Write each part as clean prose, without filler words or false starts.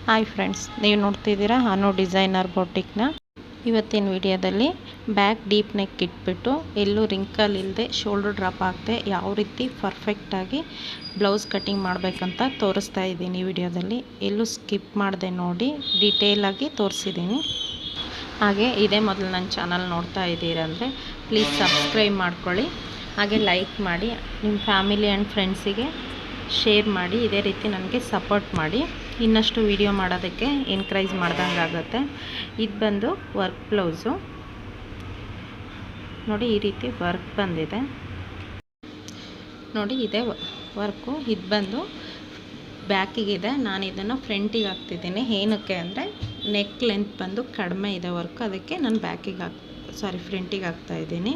Hi friends, ನೀವು ನೋಡ್ತಿದ್ದೀರಾ ಅನು designer ಬೊಟಿಕ್ನ. ಇವತ್ತಿನ ವಿಡಿಯೋದಲ್ಲಿ ಬ್ಯಾಕ್ ಡೀಪ್ ನೆಕ್ ಇಟ್ಬಿಟ್ಟು ಎಲ್ಲೂ ರಿಂಕಲ್ ಇಲ್ಲದೆ ಶೋಲ್ಡರ್ ಡ್ರಾಪ್ ಆಗದೆ ಯಾವ ರೀತಿ ಪರ್ಫೆಕ್ಟಾಗಿ ಬ್ಲೌಸ್ ಕಟ್ಟಿಂಗ್ ಮಾಡಬೇಕಂತ ತೋರಿಸ್ತಾ ಇದ್ದೀನಿ. ಈ ವಿಡಿಯೋದಲ್ಲಿ ಎಲ್ಲೂ ಸ್ಕಿಪ್ ಮಾಡದೆ ನೋಡಿ, ಡೀಟೇಲಾಗಿ ತೋರಿಸಿದ್ದೀನಿ. ಹಾಗೆ ಇದೇ ಮೊದಲು ನನ್ನ ಚಾನಲ್ ನೋಡ್ತಾ ಇದ್ದೀರಂದರೆ ಪ್ಲೀಸ್ ಸಬ್ಸ್ಕ್ರೈಬ್ ಮಾಡ್ಕೊಳ್ಳಿ. ಹಾಗೆ ಲೈಕ್ ಮಾಡಿ, ನಿಮ್ಮ ಫ್ಯಾಮಿಲಿ ಆ್ಯಂಡ್ ಫ್ರೆಂಡ್ಸಿಗೆ ಶೇರ್ ಮಾಡಿ. ಇದೇ ರೀತಿ ನನಗೆ ಸಪೋರ್ಟ್ ಮಾಡಿ, ಇನ್ನಷ್ಟು ವಿಡಿಯೋ ಮಾಡೋದಕ್ಕೆ ಎನ್ಕರೇಜ್ ಮಾಡ್ದಂಗೆ ಆಗುತ್ತೆ. ಇದು ಬಂದು ವರ್ಕ್ ಬ್ಲೌಸು ನೋಡಿ, ಈ ರೀತಿ ವರ್ಕ್ ಬಂದಿದೆ ನೋಡಿ, ಇದೇ ವರ್ಕು. ಇದು ಬಂದು ಬ್ಯಾಕಿಗಿದೆ, ನಾನು ಇದನ್ನು ಫ್ರಂಟಿಗೆ ಹಾಕ್ತಿದ್ದೀನಿ. ಏನಕ್ಕೆ ಅಂದರೆ ನೆಕ್ ಲೆಂತ್ ಬಂದು ಕಡಿಮೆ ಇದೆ ವರ್ಕು, ಅದಕ್ಕೆ ನಾನು ಫ್ರಂಟಿಗೆ ಹಾಕ್ತಾಯಿದ್ದೀನಿ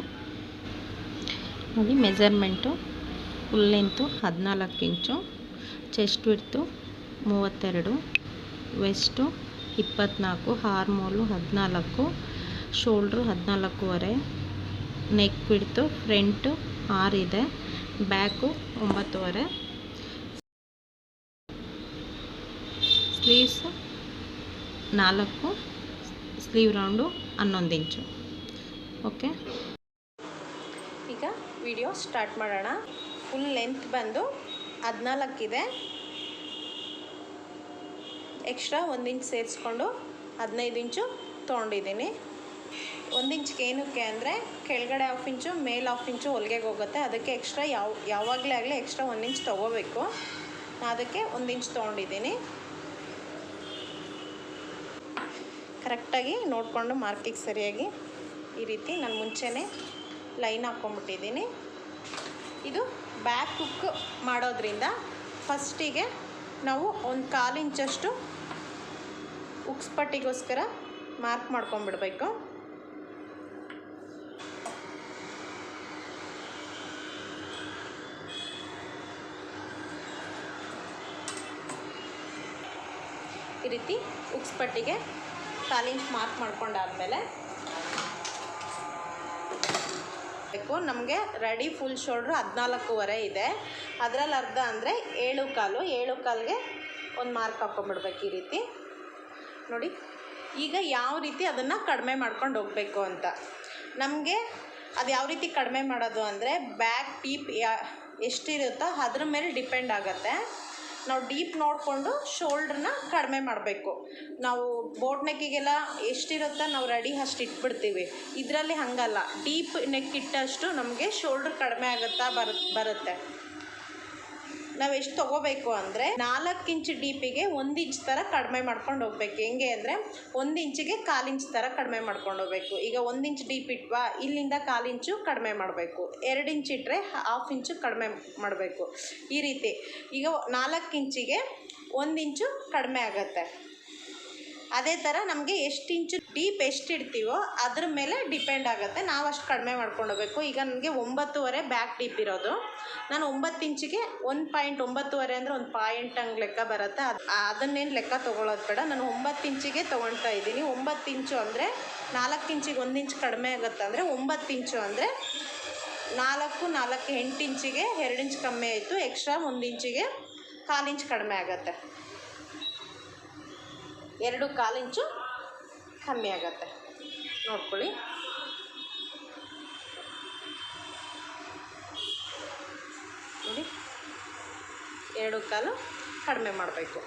ನೋಡಿ. Measurement full length 14 inch, chest width 32, waist 24, armhole 14, shoulder 14.5, neck width front 6 ಇದೆ, back 9.5, sleeves 4, sleeve round 11 inch. Okay, ಈಗ ವಿಡಿಯೋ ಸ್ಟಾರ್ಟ್ ಮಾಡೋಣ. ಫುಲ್ ಲೆಂತ್ ಬಂದು 14 ಇದೆ, ಎಕ್ಸ್ಟ್ರಾ 1 ಇಂಚ್ ಸೇರಿಸ್ಕೊಂಡು 15 ಇಂಚು ತೊಗೊಂಡಿದ್ದೀನಿ. 1 ಇಂಚ್ಗೆ ಏನಕ್ಕೆ ಅಂದರೆ ಕೆಳಗಡೆ 1/2 ಇಂಚು ಮೇಲೆ 1/2 ಇಂಚು ಹೊಲಿಗೆಗೆ ಹೋಗುತ್ತೆ, ಅದಕ್ಕೆ ಎಕ್ಸ್ಟ್ರಾ ಯಾವಾಗಲೇ ಆಗಲಿ ಎಕ್ಸ್ಟ್ರಾ 1 ಇಂಚ್ ತೊಗೋಬೇಕು. ಅದಕ್ಕೆ 1 ಇಂಚ್ ತೊಗೊಂಡಿದ್ದೀನಿ. ಕರೆಕ್ಟಾಗಿ ನೋಡಿಕೊಂಡು ಮಾರ್ಕಿಗೆ ಸರಿಯಾಗಿ ಈ ರೀತಿ ನಾನು ಮುಂಚೆನೇ ಲೈನ್ ಹಾಕ್ಕೊಂಬಿಟ್ಟಿದ್ದೀನಿ. ಇದು ಬ್ಯಾಕ್ ಹುಕ್ ಮಾಡೋದ್ರಿಂದ ಫಸ್ಟಿಗೆ ನಾವು 1/4 ಇಂಚಷ್ಟು ಹುಕ್ಸ್ ಪಟ್ಟಿಗೋಸ್ಕರ ಮಾರ್ಕ್ ಮಾಡ್ಕೊಂಬಿಡ್ಬೇಕು. ಈ ರೀತಿ ಹುಕ್ಸ್ ಪಟ್ಟಿಗೆ 1/4 ಇಂಚ್ ಮಾರ್ಕ್ ಮಾಡ್ಕೊಂಡಾದ್ಮೇಲೆ ನಮಗೆ ರೆಡಿ ಫುಲ್ ಶೋಲ್ಡ್ರು 14.5 ಇದೆ, ಅದರಲ್ಲಿ ಅರ್ಧ ಅಂದರೆ 7.25ಗೆ ಒಂದು ಮಾರ್ಕ್ ಹಾಕ್ಕೊಂಬಿಡ್ಬೇಕು ಈ ರೀತಿ ನೋಡಿ. ಈಗ ಯಾವ ರೀತಿ ಅದನ್ನು ಕಡಿಮೆ ಮಾಡ್ಕೊಂಡು ಹೋಗಬೇಕು ಅಂತ, ನಮಗೆ ಅದು ಯಾವ ರೀತಿ ಕಡಿಮೆ ಮಾಡೋದು ಅಂದರೆ ಬ್ಯಾಕ್ ಡೀಪ್ ಎಷ್ಟಿರುತ್ತೋ ಅದ್ರ ಮೇಲೆ ಡಿಪೆಂಡ್ ಆಗುತ್ತೆ. ನಾವು ಡೀಪ್ ನೋಡಿಕೊಂಡು ಶೋಲ್ಡ್ರನ್ನ ಕಡಿಮೆ ಮಾಡಬೇಕು. ನಾವು ಬೋಟ್ ನೆಕ್ಕಿಗೆಲ್ಲ ಎಷ್ಟಿರುತ್ತೋ ನಾವು ರೆಡಿ ಅಷ್ಟು ಇಟ್ಬಿಡ್ತೀವಿ. ಇದರಲ್ಲಿ ಹಾಗಲ್ಲ, ಡೀಪ್ ನೆಕ್ ಇಟ್ಟಷ್ಟು ನಮಗೆ ಶೋಲ್ಡ್ರ್ ಕಡಿಮೆ ಆಗುತ್ತಾ ಬರುತ್ತೆ. ನಾವು ಎಷ್ಟು ತೊಗೋಬೇಕು ಅಂದರೆ 4 ಇಂಚ್ ಡೀಪಿಗೆ 1 ಇಂಚ್ ಥರ ಕಡಿಮೆ ಮಾಡ್ಕೊಂಡು ಹೋಗ್ಬೇಕು. ಹೆಂಗೆ ಅಂದರೆ 1 ಇಂಚಿಗೆ 1/4 ಇಂಚ್ ಥರ ಕಡಿಮೆ ಮಾಡ್ಕೊಂಡು ಹೋಗ್ಬೇಕು. ಈಗ 1 ಇಂಚ್ ಡೀಪ್ ಇಟ್ವಾ, ಇಲ್ಲಿಂದ 1/4 ಇಂಚು ಕಡಿಮೆ ಮಾಡಬೇಕು. 2 ಇಂಚ್ ಇಟ್ಟರೆ 1/2 ಇಂಚು ಕಡಿಮೆ ಮಾಡಬೇಕು. ಈ ರೀತಿ ಈಗ 4 ಇಂಚಿಗೆ 1 ಇಂಚು ಕಡಿಮೆ ಆಗುತ್ತೆ. ಅದೇ ಥರ ನಮಗೆ ಎಷ್ಟು ಇಂಚು ಡೀಪ್ ಎಷ್ಟು ಇಡ್ತೀವೋ ಅದ್ರ ಮೇಲೆ ಡಿಪೆಂಡ್ ಆಗುತ್ತೆ, ನಾವು ಅಷ್ಟು ಕಡಿಮೆ ಮಾಡ್ಕೊಂಡು ಹೋಗ್ಬೇಕು. ಈಗ ನನಗೆ 9.5 ಬ್ಯಾಕ್ ಡೀಪ್ ಇರೋದು, ನಾನು 9 ಇಂಚಿಗೆ 1.9.5 ಅಂದರೆ 1 ಪಾಯಿಂಟ್ ಹಂಗೆ ಲೆಕ್ಕ ಬರುತ್ತೆ. ಅದನ್ನೇನು ಲೆಕ್ಕ ತೊಗೊಳ್ಳೋದು ಬೇಡ, ನಾನು 9 ಇಂಚಿಗೆ ತೊಗೊಳ್ತಾ ಇದ್ದೀನಿ. 9 ಇಂಚು ಅಂದರೆ 4 ಇಂಚಿಗೆ 1 ಇಂಚ್ ಕಡಿಮೆ ಆಗುತ್ತೆ, ಅಂದರೆ 9 ಇಂಚು ಅಂದರೆ 4 8 ಇಂಚಿಗೆ 2 ಇಂಚ್ ಕಮ್ಮಿ ಆಯಿತು, ಎಕ್ಸ್ಟ್ರಾ 1 ಇಂಚಿಗೆ 1/4 ಇಂಚ್ ಕಡಿಮೆ ಆಗುತ್ತೆ, 2.25 ಇಂಚು ಕಮ್ಮಿ ಆಗುತ್ತೆ. ನೋಡ್ಕೊಳ್ಳಿ, ನೋಡಿ 2.25 ಕಡಿಮೆ ಮಾಡಬೇಕು.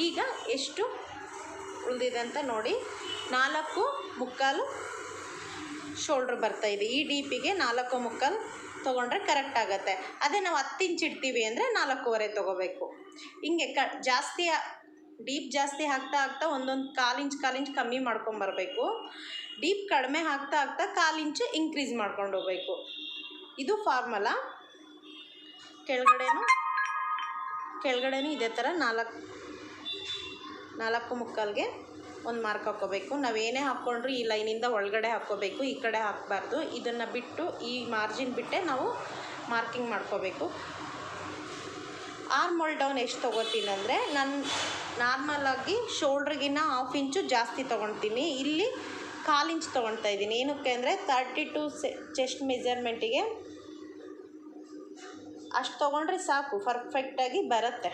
ಈಗ ಎಷ್ಟು ಉಳಿದಿದೆ ಅಂತ ನೋಡಿ, 4.25 ಶೋಲ್ಡ್ರ್ ಬರ್ತಾಯಿದೆ. ಈ ಡೀಪಿಗೆ 4.25 ತೊಗೊಂಡ್ರೆ ಕರೆಕ್ಟ್ ಆಗುತ್ತೆ. ಅದೇ ನಾವು 10 ಇಂಚ್ ಇಡ್ತೀವಿ ಅಂದರೆ 4.25 ತೊಗೋಬೇಕು. ಹಿಂಗೆ ಡೀಪ್ ಜಾಸ್ತಿ ಆಗ್ತಾ 1.25 ಇಂಚ್ ಕಮ್ಮಿ ಮಾಡ್ಕೊಂಬರ್ಬೇಕು. ಡೀಪ್ ಕಡಿಮೆ ಆಗ್ತಾ 1/4 ಇಂಚು ಇನ್ಕ್ರೀಸ್ ಮಾಡ್ಕೊಂಡು ಹೋಗ್ಬೇಕು. ಇದು ಫಾರ್ಮುಲಾ. ಕೆಳಗಡೆನೂ ಇದೇ ಥರ 4.25ಗೆ ಒಂದು ಮಾರ್ಕ್ ಹಾಕ್ಕೋಬೇಕು. ನಾವೇನೇ ಹಾಕ್ಕೊಂಡ್ರು ಈ ಲೈನಿಂದ ಒಳಗಡೆ ಹಾಕ್ಕೋಬೇಕು, ಈ ಕಡೆ ಹಾಕಬಾರ್ದು. ಇದನ್ನು ಬಿಟ್ಟು ಈ ಮಾರ್ಜಿನ್ ಬಿಟ್ಟೆ ನಾವು ಮಾರ್ಕಿಂಗ್ ಮಾಡ್ಕೋಬೇಕು. ಆರ್ಮ್ ಡೌನ್ ಎಷ್ಟು ತೊಗೋತೀನಿ ಅಂದರೆ, ನಾನು ನಾರ್ಮಲಾಗಿ ಶೋಲ್ಡ್ರಿಗಿನ್ನ 1/2 ಇಂಚು ಜಾಸ್ತಿ ತೊಗೊಳ್ತೀನಿ. ಇಲ್ಲಿ 1/4 ಇಂಚ್ ತೊಗೊಳ್ತಾ ಇದ್ದೀನಿ. ಏನಕ್ಕೆ ಅಂದರೆ 32 ಚೆಸ್ಟ್ ಮೆಜರ್ಮೆಂಟಿಗೆ ಅಷ್ಟು ತೊಗೊಂಡ್ರೆ ಸಾಕು, ಪರ್ಫೆಕ್ಟಾಗಿ ಬರುತ್ತೆ.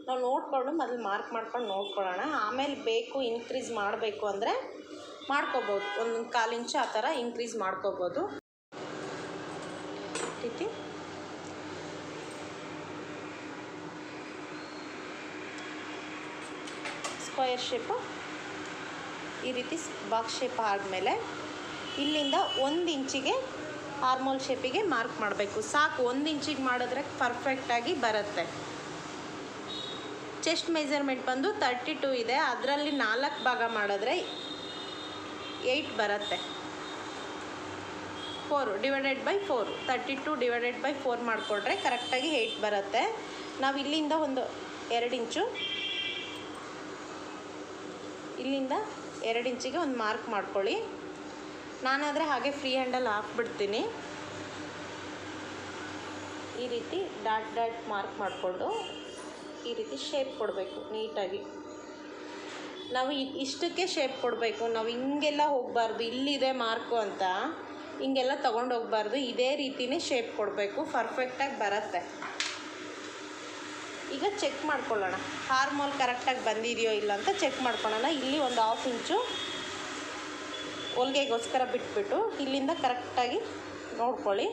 ನಾವು ನೋಡಿಕೊಂಡು ಮೊದಲು ಮಾರ್ಕ್ ಮಾಡ್ಕೊಂಡು ನೋಡ್ಕೊಳ್ಳೋಣ. ಆಮೇಲೆ ಬೇಕು ಇನ್ಕ್ರೀಸ್ ಮಾಡಬೇಕು ಅಂದರೆ ಮಾಡ್ಕೋಬೋದು, 1/4 ಇಂಚು ಆ ಥರ ಇನ್ಕ್ರೀಸ್ ಮಾಡ್ಕೋಬೋದು. ರೀತಿ ಸ್ಕ್ವಯರ್ ಶೇಪು ಈ ರೀತಿ ಬಾಕ್ಸ್ ಶೇಪ್ ಆದಮೇಲೆ ಇಲ್ಲಿಂದ 1 ಇಂಚಿಗೆ ಆರ್ಮೋಲ್ ಶೇಪಿಗೆ ಮಾರ್ಕ್ ಮಾಡಬೇಕು. ಸಾಕು, 1 ಇಂಚಿಗೆ ಮಾಡಿದ್ರೆ ಪರ್ಫೆಕ್ಟಾಗಿ ಬರುತ್ತೆ. ಚೆಸ್ಟ್ ಮೆಜರ್ಮೆಂಟ್ ಬಂದು 32 ಇದೆ, ಅದರಲ್ಲಿ 4 ಭಾಗ ಮಾಡಿದ್ರೆ 8 ಬರುತ್ತೆ. 4 ಡಿವೈಡೆಡ್ ಬೈ 4, 32 ಡಿವೈಡೆಡ್ ಬೈ 4 ಮಾಡಿಕೊಂಡ್ರೆ ಕರೆಕ್ಟಾಗಿ 8 ಬರುತ್ತೆ. ನಾವು ಇಲ್ಲಿಂದ ಒಂದು 2 ಇಂಚು, ಇಲ್ಲಿಂದ 2 ಇಂಚಿಗೆ ಒಂದು ಮಾರ್ಕ್ ಮಾಡ್ಕೊಳ್ಳಿ. ನಾನಾದರೆ ಹಾಗೆ ಫ್ರೀ ಹ್ಯಾಂಡಲ್ಲಿ ಹಾಕ್ಬಿಡ್ತೀನಿ. ಈ ರೀತಿ ಡಾಟ್ ಮಾರ್ಕ್ ಮಾಡಿಕೊಂಡು ಈ ರೀತಿ ಶೇಪ್ ಕೊಡಬೇಕು ನೀಟಾಗಿ. ನಾವು ಇಷ್ಟಕ್ಕೆ ಶೇಪ್ ಕೊಡಬೇಕು, ನಾವು ಹಿಂಗೆಲ್ಲ ಹೋಗಬಾರ್ದು, ಇಲ್ಲಿದೆ ಮಾರ್ಕು ಅಂತ ಹಿಂಗೆಲ್ಲ ತೊಗೊಂಡು ಹೋಗಬಾರ್ದು. ಇದೇ ರೀತಿಯೇ ಶೇಪ್ ಕೊಡಬೇಕು, ಪರ್ಫೆಕ್ಟಾಗಿ ಬರುತ್ತೆ. ಈಗ ಚೆಕ್ ಮಾಡ್ಕೊಳ್ಳೋಣ, ಆರ್ಮೋಲ್ ಕರೆಕ್ಟಾಗಿ ಬಂದಿದೆಯೋ ಇಲ್ಲ ಅಂತ ಚೆಕ್ ಮಾಡ್ಕೊಳ್ಳೋಣ. ಇಲ್ಲಿ ಒಂದು 1/2 ಇಂಚು ಹೊಲಿಗೆಗೋಸ್ಕರ ಬಿಟ್ಬಿಟ್ಟು ಇಲ್ಲಿಂದ ಕರೆಕ್ಟಾಗಿ ನೋಡ್ಕೊಳ್ಳಿ.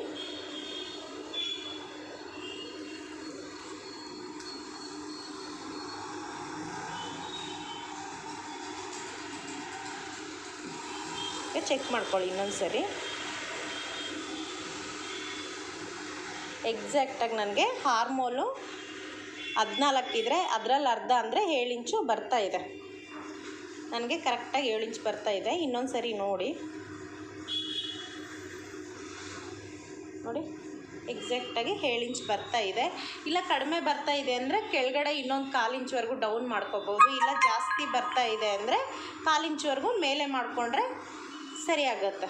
ಚೆಕ್ ಮಾಡ್ಕೊಳ್ಳಿ ಇನ್ನೊಂದು ಸರಿ. ಎಕ್ಸಾಕ್ಟಾಗಿ ನನಗೆ ಆರ್ಮೋಲು 14 ಇದ್ದರೆ ಅದರಲ್ಲಿ ಅರ್ಧ ಅಂದರೆ 7 ಇಂಚು ಬರ್ತಾ ಇದೆ. ನನಗೆ ಕರೆಕ್ಟಾಗಿ 7 ಇಂಚ್ ಬರ್ತಾ ಇದೆ. ಇನ್ನೊಂದು ಸರಿ ನೋಡಿ ಎಕ್ಸಾಕ್ಟಾಗಿ 7 ಇಂಚ್ ಬರ್ತಾ ಇದೆ. ಇಲ್ಲ ಕಡಿಮೆ ಬರ್ತಾ ಇದೆ ಅಂದರೆ ಕೆಳಗಡೆ ಇನ್ನೊಂದು 1/4 ಇಂಚ್ವರೆಗೂ ಡೌನ್ ಮಾಡ್ಕೋಬೋದು. ಇಲ್ಲ ಜಾಸ್ತಿ ಬರ್ತಾ ಇದೆ ಅಂದರೆ 1/4 ಇಂಚ್ವರೆಗೂ ಮೇಲೆ ಮಾಡಿಕೊಂಡ್ರೆ ಸರಿಯಾಗತ್ತೆ.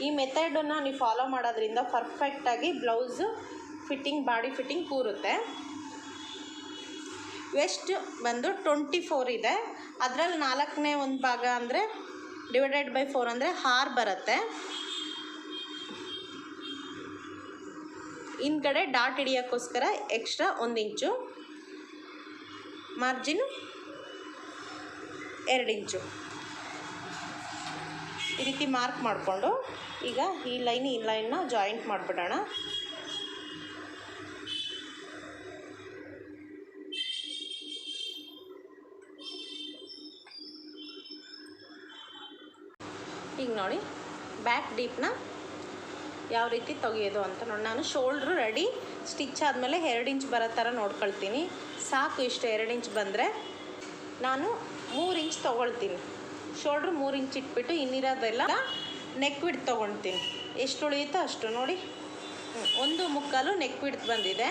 ಈ ಮೆಥಡನ್ನು ನೀವು ಫಾಲೋ ಮಾಡೋದ್ರಿಂದ ಪರ್ಫೆಕ್ಟಾಗಿ ಬ್ಲೌಸು ಫಿಟ್ಟಿಂಗ್, ಬಾಡಿ ಫಿಟ್ಟಿಂಗ್ ಕೂರುತ್ತೆ. ವೆಸ್ಟ್ ಬಂದು 24 ಇದೆ, ಅದರಲ್ಲಿ 4ನೇ ಒಂದು ಭಾಗ ಅಂದರೆ ಡಿವೈಡೆಡ್ ಬೈ 4 ಅಂದರೆ 6 ಬರುತ್ತೆ. ಹಿಂದ್ಗಡೆ ಡಾಟ್ ಹಿಡಿಯೋಕ್ಕೋಸ್ಕರ ಎಕ್ಸ್ಟ್ರಾ 1 ಇಂಚು, ಮಾರ್ಜಿನು 2 ಇಂಚು. ಈ ರೀತಿ ಮಾರ್ಕ್ ಮಾಡಿಕೊಂಡು ಈಗ ಈ ಲೈನ್ನ ಜಾಯಿಂಟ್ ಮಾಡಿಬಿಡೋಣ. ಈಗ ನೋಡಿ ಬ್ಯಾಕ್ ಡೀಪ್ನ ಯಾವ ರೀತಿ ತೆಗಿಯೋದು ಅಂತ ನೋಡಿ. ನಾನು ಶೋಲ್ಡ್ರು ರೆಡಿ ಸ್ಟಿಚ್ ಆದಮೇಲೆ 2 ಇಂಚ್ ಬರೋ ಥರ ನೋಡ್ಕೊಳ್ತೀನಿ. ಸಾಕು, ಇಷ್ಟು 2 ಇಂಚ್ ಬಂದರೆ ನಾನು 3 ಇಂಚ್ ತೊಗೊಳ್ತೀನಿ. ಶೋಲ್ಡ್ರು 3 ಇಂಚ್ ಇಟ್ಬಿಟ್ಟು ಇನ್ನಿರೋದೆಲ್ಲ ನೆಕ್ ವಿಡ್ತ್ ತೊಗೊಳ್ತೀನಿ. ಎಷ್ಟು ಉಳಿಯುತ್ತೋ ಅಷ್ಟು ನೋಡಿ. 1.25 ನೆಕ್ ವಿಡ್ತ್ ಬಂದಿದೆ.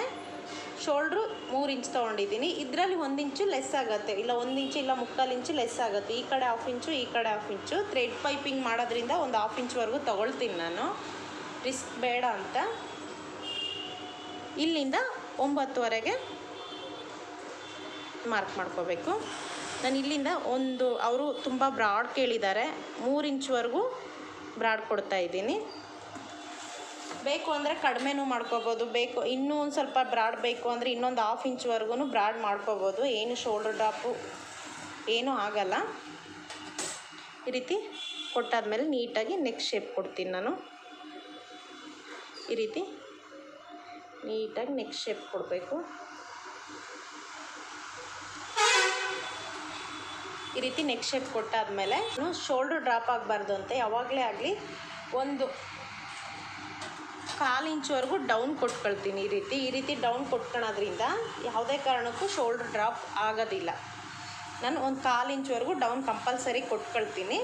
ಶೋಲ್ಡ್ರು 3 ಇಂಚ್ ತೊಗೊಂಡಿದ್ದೀನಿ. ಇದರಲ್ಲಿ 1 ಇಂಚು ಲೆಸ್ ಆಗುತ್ತೆ, ಇಲ್ಲ 1 ಇಂಚು ಇಲ್ಲ 3/4 ಇಂಚು ಲೆಸ್ ಆಗುತ್ತೆ. ಈ ಕಡೆ 1/2 ಇಂಚು, ಈ ಕಡೆ 1/2 ಇಂಚು. ಥ್ರೆಡ್ ಪೈಪಿಂಗ್ ಮಾಡೋದ್ರಿಂದ ಒಂದು 1/2 ಇಂಚ್ವರೆಗೂ ತೊಗೊಳ್ತೀನಿ ನಾನು, ರಿಸ್ಕ್ ಬೇಡ ಅಂತ. ಇಲ್ಲಿಂದ 9ವರೆಗೆ ಮಾರ್ಕ್ ಮಾಡ್ಕೋಬೇಕು. ನಾನು ಇಲ್ಲಿಂದ ಅವರು ತುಂಬ ಬ್ರಾಡ್ ಕೇಳಿದ್ದಾರೆ, 3 ಇಂಚ್ವರೆಗೂ ಬ್ರಾಡ್ ಕೊಡ್ತಾಯಿದ್ದೀನಿ. ಬೇಕು ಅಂದರೆ ಕಡಿಮೆನೂ ಮಾಡ್ಕೋಬೋದು, ಬೇಕು ಇನ್ನೂ ಒಂದು ಸ್ವಲ್ಪ ಬ್ರಾಡ್ ಬೇಕು ಅಂದರೆ ಇನ್ನೊಂದು 1/2 ಇಂಚ್ವರೆಗೂ ಬ್ರಾಡ್ ಮಾಡ್ಕೋಬೋದು. ಏನು ಶೋಲ್ಡರ್ ಡ್ರಾಪು ಏನೂ ಆಗಲ್ಲ. ಈ ರೀತಿ ಕೊಟ್ಟಾದ್ಮೇಲೆ ನೀಟಾಗಿ ನೆಕ್ ಶೇಪ್ ಕೊಡ್ತೀನಿ ನಾನು. ಈ ರೀತಿ ನೀಟಾಗಿ ನೆಕ್ ಶೇಪ್ ಕೊಡಬೇಕು. ಈ ರೀತಿ ನೆಕ್ ಶೇಪ್ ಕೊಟ್ಟಾದ್ಮೇಲೆ ನಾನು ಶೋಲ್ಡರ್ ಡ್ರಾಪ್ ಆಗಬಾರ್ದು ಅಂತ ಯಾವಾಗಲೇ ಆಗಲಿ 1/4 ಇಂಚ್ವರೆಗೂ ಡೌನ್ ಕೊಟ್ಕೊಳ್ತೀನಿ. ಈ ರೀತಿ ಡೌನ್ ಕೊಟ್ಕೊಳ್ಳೋದ್ರಿಂದ ಯಾವುದೇ ಕಾರಣಕ್ಕೂ ಶೋಲ್ಡರ್ ಡ್ರಾಪ್ ಆಗೋದಿಲ್ಲ. ನಾನು 1/4 ಇಂಚ್ವರೆಗೂ ಡೌನ್ ಕಂಪಲ್ಸರಿ ಕೊಟ್ಕೊಳ್ತೀನಿ.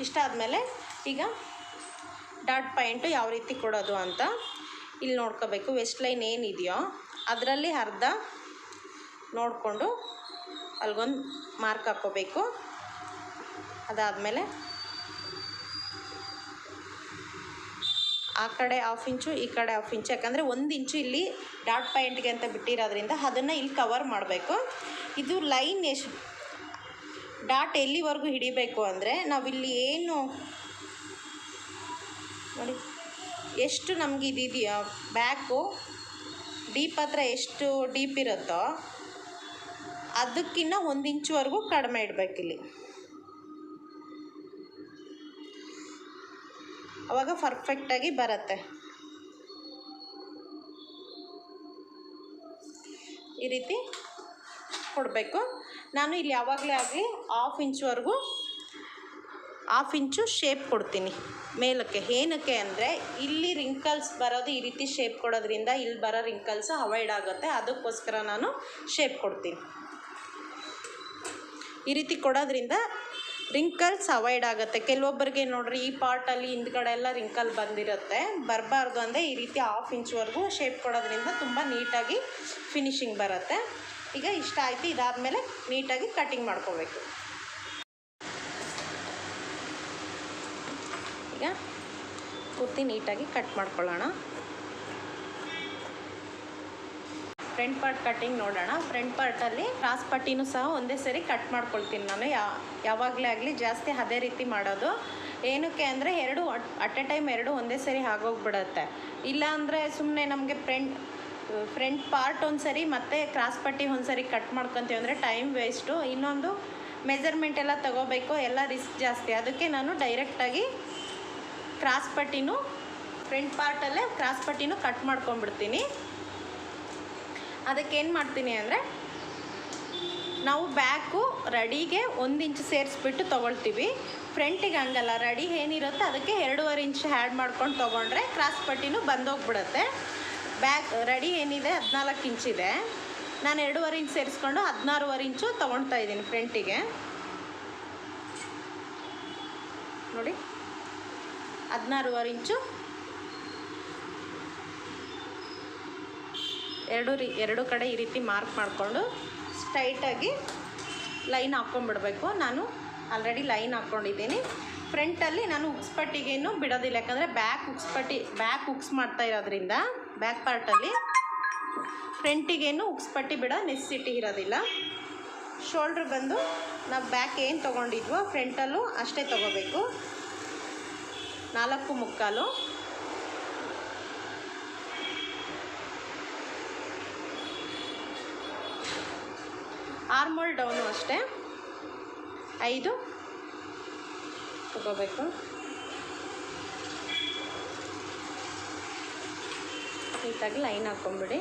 ಇಷ್ಟ ಆದಮೇಲೆ ಈಗ ಡಾಟ್ ಪಾಯಿಂಟು ಯಾವ ರೀತಿ ಕೊಡೋದು ಅಂತ ಇಲ್ಲಿ ನೋಡ್ಕೋಬೇಕು. ವೆಸ್ಟ್ ಲೈನ್ ಏನಿದೆಯೋ ಅದರಲ್ಲಿ ಅರ್ಧ ನೋಡಿಕೊಂಡು ಅಲ್ಗೊಂದು ಮಾರ್ಕ್ ಹಾಕ್ಕೋಬೇಕು. ಅದಾದಮೇಲೆ ಆ ಕಡೆ 1/2 ಇಂಚು, ಈ ಕಡೆ 1/2 ಇಂಚು, ಯಾಕಂದರೆ 1 ಇಂಚು ಇಲ್ಲಿ ಡಾಟ್ ಪಾಯಿಂಟ್ಗೆ ಅಂತ ಬಿಟ್ಟಿರೋದ್ರಿಂದ ಅದನ್ನು ಇಲ್ಲಿ ಕವರ್ ಮಾಡಬೇಕು. ಇದು ಲೈನ್ ಡಾಟ್ ಎಲ್ಲಿವರೆಗೂ ಹಿಡಿಬೇಕು ಅಂದರೆ ನಾವಿಲ್ಲಿ ಏನು ನೋಡಿ ಎಷ್ಟು ನಮ್ಗೆ ಇದೆಯಾ ಬ್ಯಾಕು ಡೀಪ್ ಹತ್ರ ಎಷ್ಟು ಡೀಪ್ ಇರುತ್ತೋ ಅದಕ್ಕಿಂತ 1 ಇಂಚ್ವರೆಗೂ ಕಡಿಮೆ ಇಡಬೇಕಿಲ್ಲಿ. ಆವಾಗ ಪರ್ಫೆಕ್ಟಾಗಿ ಬರುತ್ತೆ. ಈ ರೀತಿ ಕೊಡಬೇಕು. ನಾನು ಇಲ್ಲಿ ಯಾವಾಗಲೇ ಆಗಲಿ 1/2 ಇಂಚ್ವರೆಗೂ 1/2 ಇಂಚು ಶೇಪ್ ಕೊಡ್ತೀನಿ ಮೇಲಕ್ಕೆ. ಏನಕ್ಕೆ ಅಂದರೆ ಇಲ್ಲಿ ರಿಂಕಲ್ಸ್ ಬರೋದು ಈ ರೀತಿ ಶೇಪ್ ಕೊಡೋದ್ರಿಂದ ಇಲ್ಲಿ ಬರೋ ರಿಂಕಲ್ಸ್ ಅವಾಯ್ಡ್ ಆಗುತ್ತೆ. ಅದಕ್ಕೋಸ್ಕರ ನಾನು ಶೇಪ್ ಕೊಡ್ತೀನಿ. ಈ ರೀತಿ ಕೊಡೋದ್ರಿಂದ ರಿಂಕಲ್ಸ್ ಅವಾಯ್ಡ್ ಆಗುತ್ತೆ. ಕೆಲವೊಬ್ಬರಿಗೆ ನೋಡ್ರಿ ಈ ಪಾರ್ಟಲ್ಲಿ ಹಿಂದ್ಗಡೆ ಎಲ್ಲ ರಿಂಕಲ್ ಬಂದಿರುತ್ತೆ, ಬರಬಾರ್ದು ಅಂದರೆ ಈ ರೀತಿ 1/2 ಇಂಚ್ವರೆಗೂ ಶೇಪ್ ಕೊಡೋದ್ರಿಂದ ತುಂಬ ನೀಟಾಗಿ ಫಿನಿಶಿಂಗ್ ಬರುತ್ತೆ. ಈಗ ಇಷ್ಟ ಆಯಿತು. ಇದಾದಮೇಲೆ ನೀಟಾಗಿ ಕಟಿಂಗ್ ಮಾಡ್ಕೋಬೇಕು. ಈಗ ಪೂರ್ತಿ ನೀಟಾಗಿ ಕಟ್ ಮಾಡ್ಕೊಳ್ಳೋಣ. ಫ್ರಂಟ್ ಪಾರ್ಟ್ ಕಟ್ಟಿಂಗ್ ನೋಡೋಣ. ಫ್ರಂಟ್ ಪಾರ್ಟಲ್ಲಿ ಕ್ರಾಸ್ ಪಟ್ಟಿನೂ ಸಹ ಒಂದೇ ಸರಿ ಕಟ್ ಮಾಡ್ಕೊಳ್ತೀನಿ ನಾನು. ಯಾವಾಗಲೇ ಆಗಲಿ ಜಾಸ್ತಿ ಅದೇ ರೀತಿ ಮಾಡೋದು. ಏನಕ್ಕೆ ಅಂದರೆ ಎರಡು ಅಟ್ ಎ ಟೈಮ್ ಎರಡು ಒಂದೇ ಸರಿ ಆಗೋಗ್ಬಿಡುತ್ತೆ. ಇಲ್ಲಾಂದರೆ ಸುಮ್ಮನೆ ನಮಗೆ ಫ್ರಂಟ್ ಪಾರ್ಟ್ ಒಂದು ಸರಿ ಮತ್ತು ಕ್ರಾಸ್ ಪಟ್ಟಿ ಒಂದು ಸರಿ ಕಟ್ ಮಾಡ್ಕೊತೀವಿ ಅಂದರೆ ಟೈಮ್ ವೇಸ್ಟು. ಇನ್ನೊಂದು ಮೆಜರ್ಮೆಂಟ್ ಎಲ್ಲ ತೊಗೋಬೇಕು, ಎಲ್ಲ ರಿಸ್ಕ್ ಜಾಸ್ತಿ. ಅದಕ್ಕೆ ನಾನು ಡೈರೆಕ್ಟಾಗಿ ಕ್ರಾಸ್ ಪಟ್ಟಿನೂ ಫ್ರಂಟ್ ಪಾರ್ಟಲ್ಲೇ ಕ್ರಾಸ್ ಪಟ್ಟಿನೂ ಕಟ್ ಮಾಡ್ಕೊಂಡ್ಬಿಡ್ತೀನಿ. ಅದಕ್ಕೇನು ಮಾಡ್ತೀನಿ ಅಂದರೆ ನಾವು ಬ್ಯಾಕು ರೆಡಿಗೆ 1 ಇಂಚ್ ಸೇರಿಸ್ಬಿಟ್ಟು ತೊಗೊಳ್ತೀವಿ. ಫ್ರಂಟಿಗೆ ಹಂಗಲ್ಲ, ರೆಡಿ ಏನಿರುತ್ತೆ ಅದಕ್ಕೆ 2.5 ಇಂಚ್ ಆ್ಯಡ್ ಮಾಡ್ಕೊಂಡು ತೊಗೊಂಡ್ರೆ ಕ್ರಾಸ್ ಪಟ್ಟಿನೂ ಬಂದೋಗ್ಬಿಡುತ್ತೆ. ಬ್ಯಾಕ್ ರೆಡಿ ಏನಿದೆ 14 ಇಂಚಿದೆ, ನಾನು 2.5 ಇಂಚ್ ಸೇರಿಸ್ಕೊಂಡು 16.5 ಇಂಚು ತೊಗೊಳ್ತಾ ಇದ್ದೀನಿ ಫ್ರಂಟಿಗೆ. ನೋಡಿ 16.5 ಇಂಚು ಎರಡು ಕಡೆ ಈ ರೀತಿ ಮಾರ್ಕ್ ಮಾಡಿಕೊಂಡು ಸ್ಟ್ರೈಟಾಗಿ ಲೈನ್ ಹಾಕ್ಕೊಂಡ್ಬಿಡ್ಬೇಕು. ನಾನು ಆಲ್ರೆಡಿ ಲೈನ್ ಹಾಕ್ಕೊಂಡಿದ್ದೀನಿ. ಫ್ರಂಟಲ್ಲಿ ನಾನು ಉಕ್ಸ್ ಪಟ್ಟಿಗೇನು ಬಿಡೋದಿಲ್ಲ, ಯಾಕಂದರೆ ಬ್ಯಾಕ್ ಉಕ್ಸ್ ಮಾಡ್ತಾ ಇರೋದ್ರಿಂದ ಬ್ಯಾಕ್ ಪಾರ್ಟಲ್ಲಿ ಫ್ರಂಟಿಗೇನು ಉಕ್ಸ್ ಪಟ್ಟಿ ಬಿಡೋ ನೆಸೆಸಿಟಿ ಇರೋದಿಲ್ಲ. ಶೋಲ್ಡ್ರ್ ಬಂದು ನಾವು ಬ್ಯಾಕ್ ಏನು ತೊಗೊಂಡಿದ್ವೋ ಫ್ರಂಟಲ್ಲೂ ಅಷ್ಟೇ ತೊಗೋಬೇಕು. 4.75. ಆರ್ಮೋಲ್ ಡೌನು ಅಷ್ಟೇ 5 ತಗೋಬೇಕು. ನೀಟಾಗಿ ಲೈನ್ ಹಾಕ್ಕೊಂಬಿಡಿ.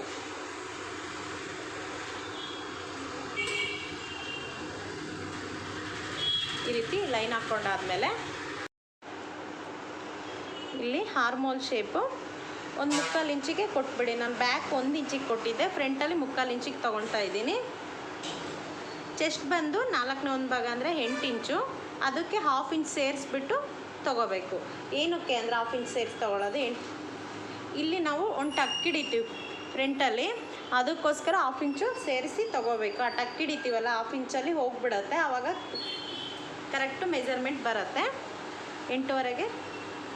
ಈ ರೀತಿ ಲೈನ್ ಹಾಕ್ಕೊಂಡಾದ್ಮೇಲೆ ಇಲ್ಲಿ ಆರ್ಮೋಲ್ ಶೇಪು 1/4 ಇಂಚಿಗೆ ಕೊಟ್ಬಿಡಿ. ನಾನು ಬ್ಯಾಕ್ 1 ಇಂಚಿಗೆ ಕೊಟ್ಟಿದ್ದೆ, ಫ್ರಂಟಲ್ಲಿ 1/4 ಇಂಚಿಗೆ ತೊಗೊಳ್ತಾ ಇದ್ದೀನಿ. ಚೆಸ್ಟ್ ಬಂದು 4ನೇ 1 ಭಾಗ ಅಂದರೆ 8 ಇಂಚು. ಅದಕ್ಕೆ 1/2 ಇಂಚ್ ಸೇರಿಸ್ಬಿಟ್ಟು ತೊಗೋಬೇಕು. ಏನಕ್ಕೆ ಅಂದರೆ 1/2 ಇಂಚ್ ಸೇರಿಸಿ ತೊಗೊಳ್ಳೋದು, ಇಲ್ಲಿ ನಾವು ಒಂದು ಟಕ್ ಹಿಡಿತೀವಿ ಫ್ರಂಟಲ್ಲಿ, ಅದಕ್ಕೋಸ್ಕರ 1/2 ಇಂಚು ಸೇರಿಸಿ ತೊಗೋಬೇಕು. ಆ ಟಕ್ ಹಿಡಿತೀವಲ್ಲ 1/2 ಇಂಚಲ್ಲಿ ಹೋಗಿಬಿಡುತ್ತೆ, ಆವಾಗ ಕರೆಕ್ಟು ಮೆಜರ್ಮೆಂಟ್ ಬರುತ್ತೆ. 8ವರೆಗೆ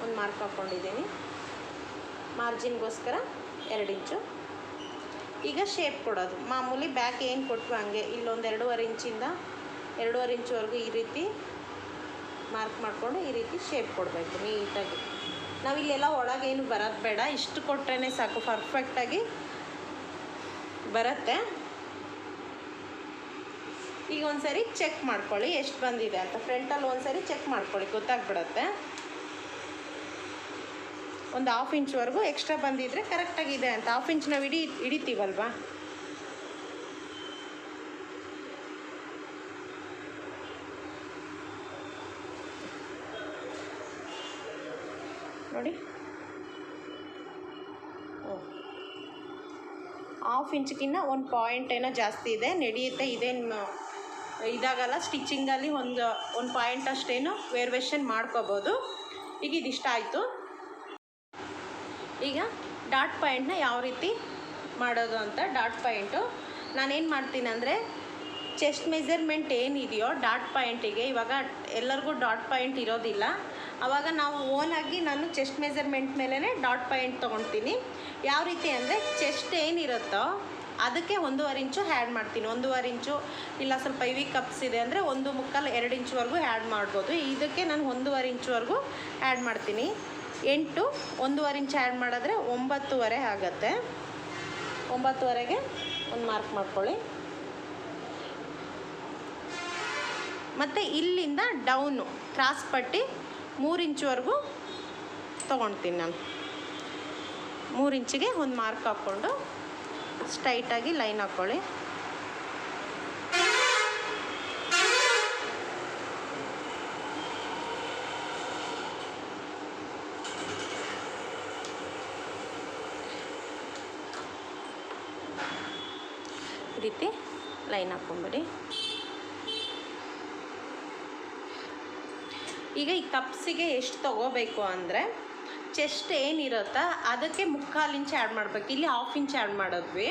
ಒಂದು ಮಾರ್ಕ್ ಹಾಕ್ಕೊಂಡಿದ್ದೀನಿ. ಮಾರ್ಜಿನ್ಗೋಸ್ಕರ 2 ಇಂಚು. ಈಗ ಶೇಪ್ ಕೊಡೋದು ಮಾಮೂಲಿ ಬ್ಯಾಕ್ ಏನು ಕೊಟ್ವಿ ಹಂಗೆ ಇಲ್ಲೊಂದು 2.5 ಇಂಚಿಂದ 2.5 ಇಂಚ್ವರೆಗೂ ಈ ರೀತಿ ಮಾರ್ಕ್ ಮಾಡಿಕೊಂಡು ಈ ರೀತಿ ಶೇಪ್ ಕೊಡಬೇಕು ನೀಟಾಗಿ. ನಾವಿಲ್ಲೆಲ್ಲ ಒಳಗೇನು ಬರೋದು ಬೇಡ, ಇಷ್ಟು ಕೊಟ್ಟರೆ ಸಾಕು, ಪರ್ಫೆಕ್ಟಾಗಿ ಬರುತ್ತೆ. ಈಗ ಒಂದು ಸರಿ ಚೆಕ್ ಮಾಡ್ಕೊಳ್ಳಿ ಎಷ್ಟು ಬಂದಿದೆ ಅಂತ. ಫ್ರಂಟಲ್ಲಿ ಒಂದು ಸರಿ ಚೆಕ್ ಮಾಡ್ಕೊಳ್ಳಿ, ಗೊತ್ತಾಗ್ಬಿಡುತ್ತೆ. ಒಂದು 1/2 ಇಂಚ್ವರೆಗೂ ಎಕ್ಸ್ಟ್ರಾ ಬಂದಿದ್ದರೆ ಕರೆಕ್ಟಾಗಿದೆ ಅಂತ. 1/2 ಇಂಚ್ ನಾವು ಹಿಡಿತೀವಲ್ವಾ, ನೋಡಿ 1/2 ಇಂಚ್ಗಿನ್ನ 1 ಪಾಯಿಂಟ್ ಏನೋ ಜಾಸ್ತಿ ಇದೆ, ನಡೆಯುತ್ತೆ. ಇದೇನು ಇದಾಗಲ್ಲ, ಸ್ಟಿಚಿಂಗಲ್ಲಿ ಒಂದು ಪಾಯಿಂಟ್ ಅಷ್ಟೇನು ವೇರಿಯೇಷನ್ ಮಾಡ್ಕೋಬೋದು. ಈಗ ಇದಿಷ್ಟ ಆಯಿತು. ಈಗ ಡಾಟ್ ಪಾಯಿಂಟ್ನ ಯಾವ ರೀತಿ ಮಾಡೋದು ಅಂತ. ಡಾಟ್ ಪಾಯಿಂಟು ನಾನೇನು ಮಾಡ್ತೀನಿ ಅಂದರೆ ಚೆಸ್ಟ್ ಮೆಜರ್ಮೆಂಟ್ ಏನಿದೆಯೋ ಡಾಟ್ ಪಾಯಿಂಟಿಗೆ, ಇವಾಗ ಎಲ್ಲರಿಗೂ ಡಾಟ್ ಪಾಯಿಂಟ್ ಇರೋದಿಲ್ಲ, ಆವಾಗ ನಾವು ಓನಾಗಿ ನಾನು ಚೆಸ್ಟ್ ಮೆಜರ್ಮೆಂಟ್ ಮೇಲೇ ಡಾಟ್ ಪಾಯಿಂಟ್ ತೊಗೊಳ್ತೀನಿ. ಯಾವ ರೀತಿ ಅಂದರೆ ಚೆಸ್ಟ್ ಏನಿರುತ್ತೋ ಅದಕ್ಕೆ 1.5 ಇಂಚು ಆ್ಯಡ್ ಮಾಡ್ತೀನಿ. 1.5 ಇಂಚು ಇಲ್ಲ ಸ್ವಲ್ಪ ಹೆವಿ ಕಪ್ಸ್ ಇದೆ ಅಂದರೆ 1 ಮುಕ್ಕಾಲು 2 ಇಂಚ್ವರೆಗೂ ಆ್ಯಡ್ ಮಾಡ್ಬೋದು. ಇದಕ್ಕೆ ನಾನು 1.5 ಇಂಚ್ವರೆಗೂ ಆ್ಯಡ್ ಮಾಡ್ತೀನಿ. 8 1.5 ಇಂಚ್ ಆ್ಯಡ್ ಮಾಡಿದ್ರೆ 9.5 ಆಗುತ್ತೆ. 9.5ಗೆ ಒಂದು ಮಾರ್ಕ್ ಮಾಡ್ಕೊಳ್ಳಿ. ಮತ್ತು ಇಲ್ಲಿಂದ ಡೌನು ಕ್ರಾಸ್ ಪಟ್ಟಿ 3 ಇಂಚ್ವರೆಗೂ ತೊಗೊಳ್ತೀನಿ ನಾನು. 3 ಇಂಚಿಗೆ ಒಂದು ಮಾರ್ಕ್ ಹಾಕ್ಕೊಂಡು ಸ್ಟ್ರೈಟಾಗಿ ಲೈನ್ ಹಾಕ್ಕೊಳ್ಳಿ. ಈ ರೀತಿ ಲೈನ್ ಹಾಕ್ಕೊಂಬಿಡಿ. ಈಗ ಈ ಕಪ್ಸಿಗೆ ಎಷ್ಟು ತೊಗೋಬೇಕು ಅಂದರೆ ಚೆಸ್ಟ್ ಏನಿರುತ್ತೋ ಅದಕ್ಕೆ 3/4 ಇಂಚ್ ಆ್ಯಡ್ ಮಾಡಬೇಕು. ಇಲ್ಲಿ 1/2 ಇಂಚ್ ಆ್ಯಡ್ ಮಾಡಿದ್ವಿ.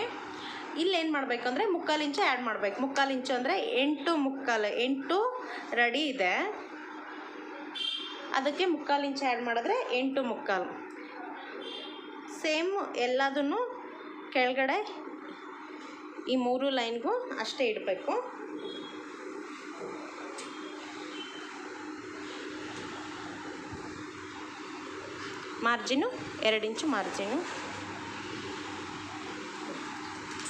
ಇಲ್ಲಿ ಏನು ಮಾಡಬೇಕು ಅಂದರೆ 3/4 ಇಂಚ್ ಆ್ಯಡ್ ಮಾಡಬೇಕು. 3/4 ಇಂಚು ಅಂದರೆ 8 ರೆಡಿ ಇದೆ, ಅದಕ್ಕೆ 3/4 ಇಂಚ್ ಆ್ಯಡ್ ಮಾಡಿದ್ರೆ 8.75. ಸೇಮ್ ಎಲ್ಲದನ್ನು ಕೆಳಗಡೆ ಈ 3 ಲೈನ್ಗೂ ಅಷ್ಟೇ ಇಡಬೇಕು. ಮಾರ್ಜಿನು 2 ಇಂಚು ಮಾರ್ಜಿನು.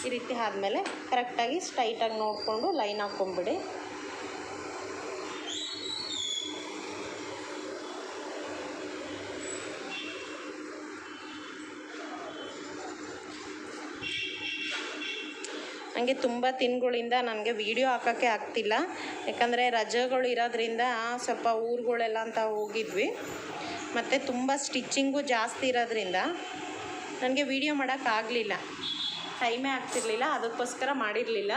ಈ ರೀತಿ ಆದಮೇಲೆ ಕರೆಕ್ಟಾಗಿ ಸ್ಟ್ರೈಟಾಗಿ ನೋಡಿಕೊಂಡು ಲೈನ್ ಹಾಕ್ಕೊಂಬಿಡಿ. ನನಗೆ ತುಂಬ ದಿನಗಳಿಂದ ನನಗೆ ವೀಡಿಯೋ ಹಾಕೋಕ್ಕೆ ಆಗ್ತಿಲ್ಲ, ಯಾಕಂದರೆ ರಜೆಗಳು ಇರೋದ್ರಿಂದ ಸ್ವಲ್ಪ ಊರುಗಳೆಲ್ಲ ಅಂತ ಹೋಗಿದ್ವಿ, ಮತ್ತು ತುಂಬ ಸ್ಟಿಚ್ಚಿಂಗು ಜಾಸ್ತಿ ಇರೋದ್ರಿಂದ ನನಗೆ ವೀಡಿಯೋ ಮಾಡೋಕ್ಕಾಗಲಿಲ್ಲ, ಟೈಮೇ ಆಗ್ತಿರ್ಲಿಲ್ಲ, ಅದಕ್ಕೋಸ್ಕರ ಮಾಡಿರಲಿಲ್ಲ.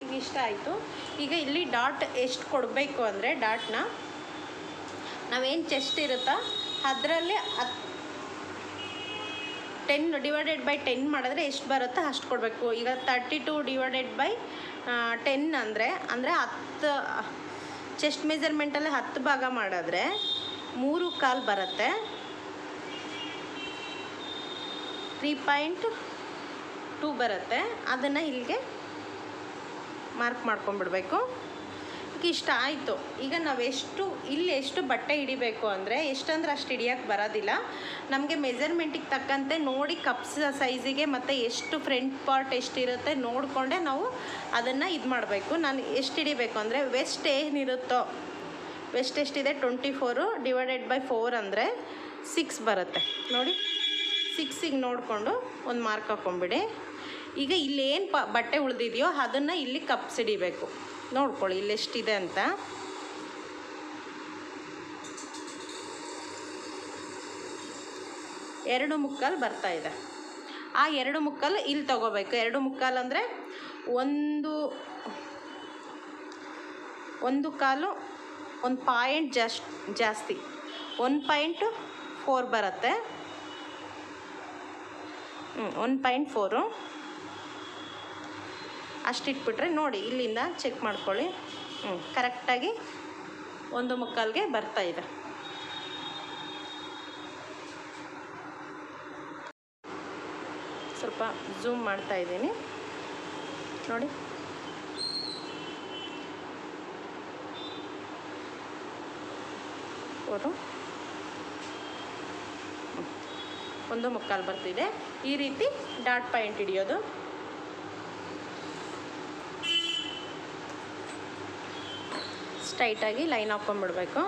ಈಗ ಇಷ್ಟ ಆಯಿತು. ಈಗ ಇಲ್ಲಿ ಡಾಟ್ ಎಷ್ಟು ಕೊಡಬೇಕು ಅಂದರೆ ಡಾಟ್ನ ನಾವೇನು ಚೆಸ್ಟ್ ಇರುತ್ತೋ ಅದರಲ್ಲಿ 10 ಡಿವೈಡೆಡ್ ಬೈ 10 ಮಾಡಿದ್ರೆ ಎಷ್ಟು ಬರುತ್ತೋ ಅಷ್ಟು ಕೊಡಬೇಕು. ಈಗ 32 ಡಿವೈಡೆಡ್ ಬೈ 10 ಅಂದರೆ 10 ಚೆಸ್ಟ್ ಮೆಜರ್ಮೆಂಟಲ್ಲಿ 10 ಭಾಗ ಮಾಡಿದ್ರೆ 3/4 ಬರುತ್ತೆ. 3.2 ಬರುತ್ತೆ. ಅದನ್ನು ಇಲ್ಲಿಗೆ ಮಾರ್ಕ್ ಮಾಡ್ಕೊಂಡ್ಬಿಡ್ಬೇಕು. ಇಷ್ಟ ಆಯಿತು. ಈಗ ನಾವು ಇಲ್ಲಿ ಎಷ್ಟು ಬಟ್ಟೆ ಹಿಡಿಬೇಕು ಅಂದರೆ ಎಷ್ಟಂದ್ರೆ ಅಷ್ಟು ಹಿಡಿಯೋಕ್ಕೆ ಬರೋದಿಲ್ಲ. ನಮಗೆ ಮೆಜರ್ಮೆಂಟಿಗೆ ತಕ್ಕಂತೆ ನೋಡಿ ಕಪ್ಸ್ ಸೈಜಿಗೆ ಮತ್ತು ಎಷ್ಟು ಫ್ರಂಟ್ ಪಾರ್ಟ್ ಎಷ್ಟಿರುತ್ತೆ ನೋಡಿಕೊಂಡೆ ನಾವು ಅದನ್ನು ಇದು ಮಾಡಬೇಕು. ನಾನು ಎಷ್ಟು ಹಿಡಿಬೇಕು ಅಂದರೆ ವೆಸ್ಟ್ ಏನಿರುತ್ತೋ, ವೆಸ್ಟ್ ಎಷ್ಟಿದೆ 24 ಡಿವೈಡೆಡ್ ಬೈ 4 ಅಂದರೆ 6 ಬರುತ್ತೆ ನೋಡಿ. 6ಗೆ ನೋಡಿಕೊಂಡು ಒಂದು ಮಾರ್ಕ್ ಹಾಕ್ಕೊಂಬಿಡಿ. ಈಗ ಇಲ್ಲೇನು ಬಟ್ಟೆ ಉಳಿದಿದೆಯೋ ಅದನ್ನು ಇಲ್ಲಿ ಕಪ್ಸ್ ಹಿಡಿಬೇಕು. ನೋಡ್ಕೊಳ್ಳಿ ಇಲ್ಲೆಷ್ಟಿದೆ ಅಂತ. ಎರಡು ಮುಕ್ಕಾಲು ಬರ್ತಾಯಿದೆ. ಆ 2.25 ಇಲ್ಲಿ ತೊಗೋಬೇಕು. 2.25 ಅಂದರೆ 1.25 ಒಂದು ಪಾಯಿಂಟ್ ಜಾಸ್ತಿ 1.4 ಬರುತ್ತೆ. 1.4 ಅಷ್ಟಿಟ್ಬಿಟ್ರೆ ನೋಡಿ ಇಲ್ಲಿಂದ ಚೆಕ್ ಮಾಡ್ಕೊಳ್ಳಿ. ಕರೆಕ್ಟಾಗಿ 1.25ಗೆ ಬರ್ತಾಯಿದೆ. ಸ್ವಲ್ಪ ಝೂಮ್ ಮಾಡ್ತಾಯಿದ್ದೀನಿ ನೋಡಿ. ಅವರು 1.25 ಬರ್ತಿದೆ. ಈ ರೀತಿ ಡಾಟ್ ಪಾಯಿಂಟ್ ಹಿಡಿಯೋದು. ಸ್ಟ್ರೈಟಾಗಿ ಲೈನ್ ಹಾಕ್ಕೊಂಡ್ಬಿಡ್ಬೇಕು.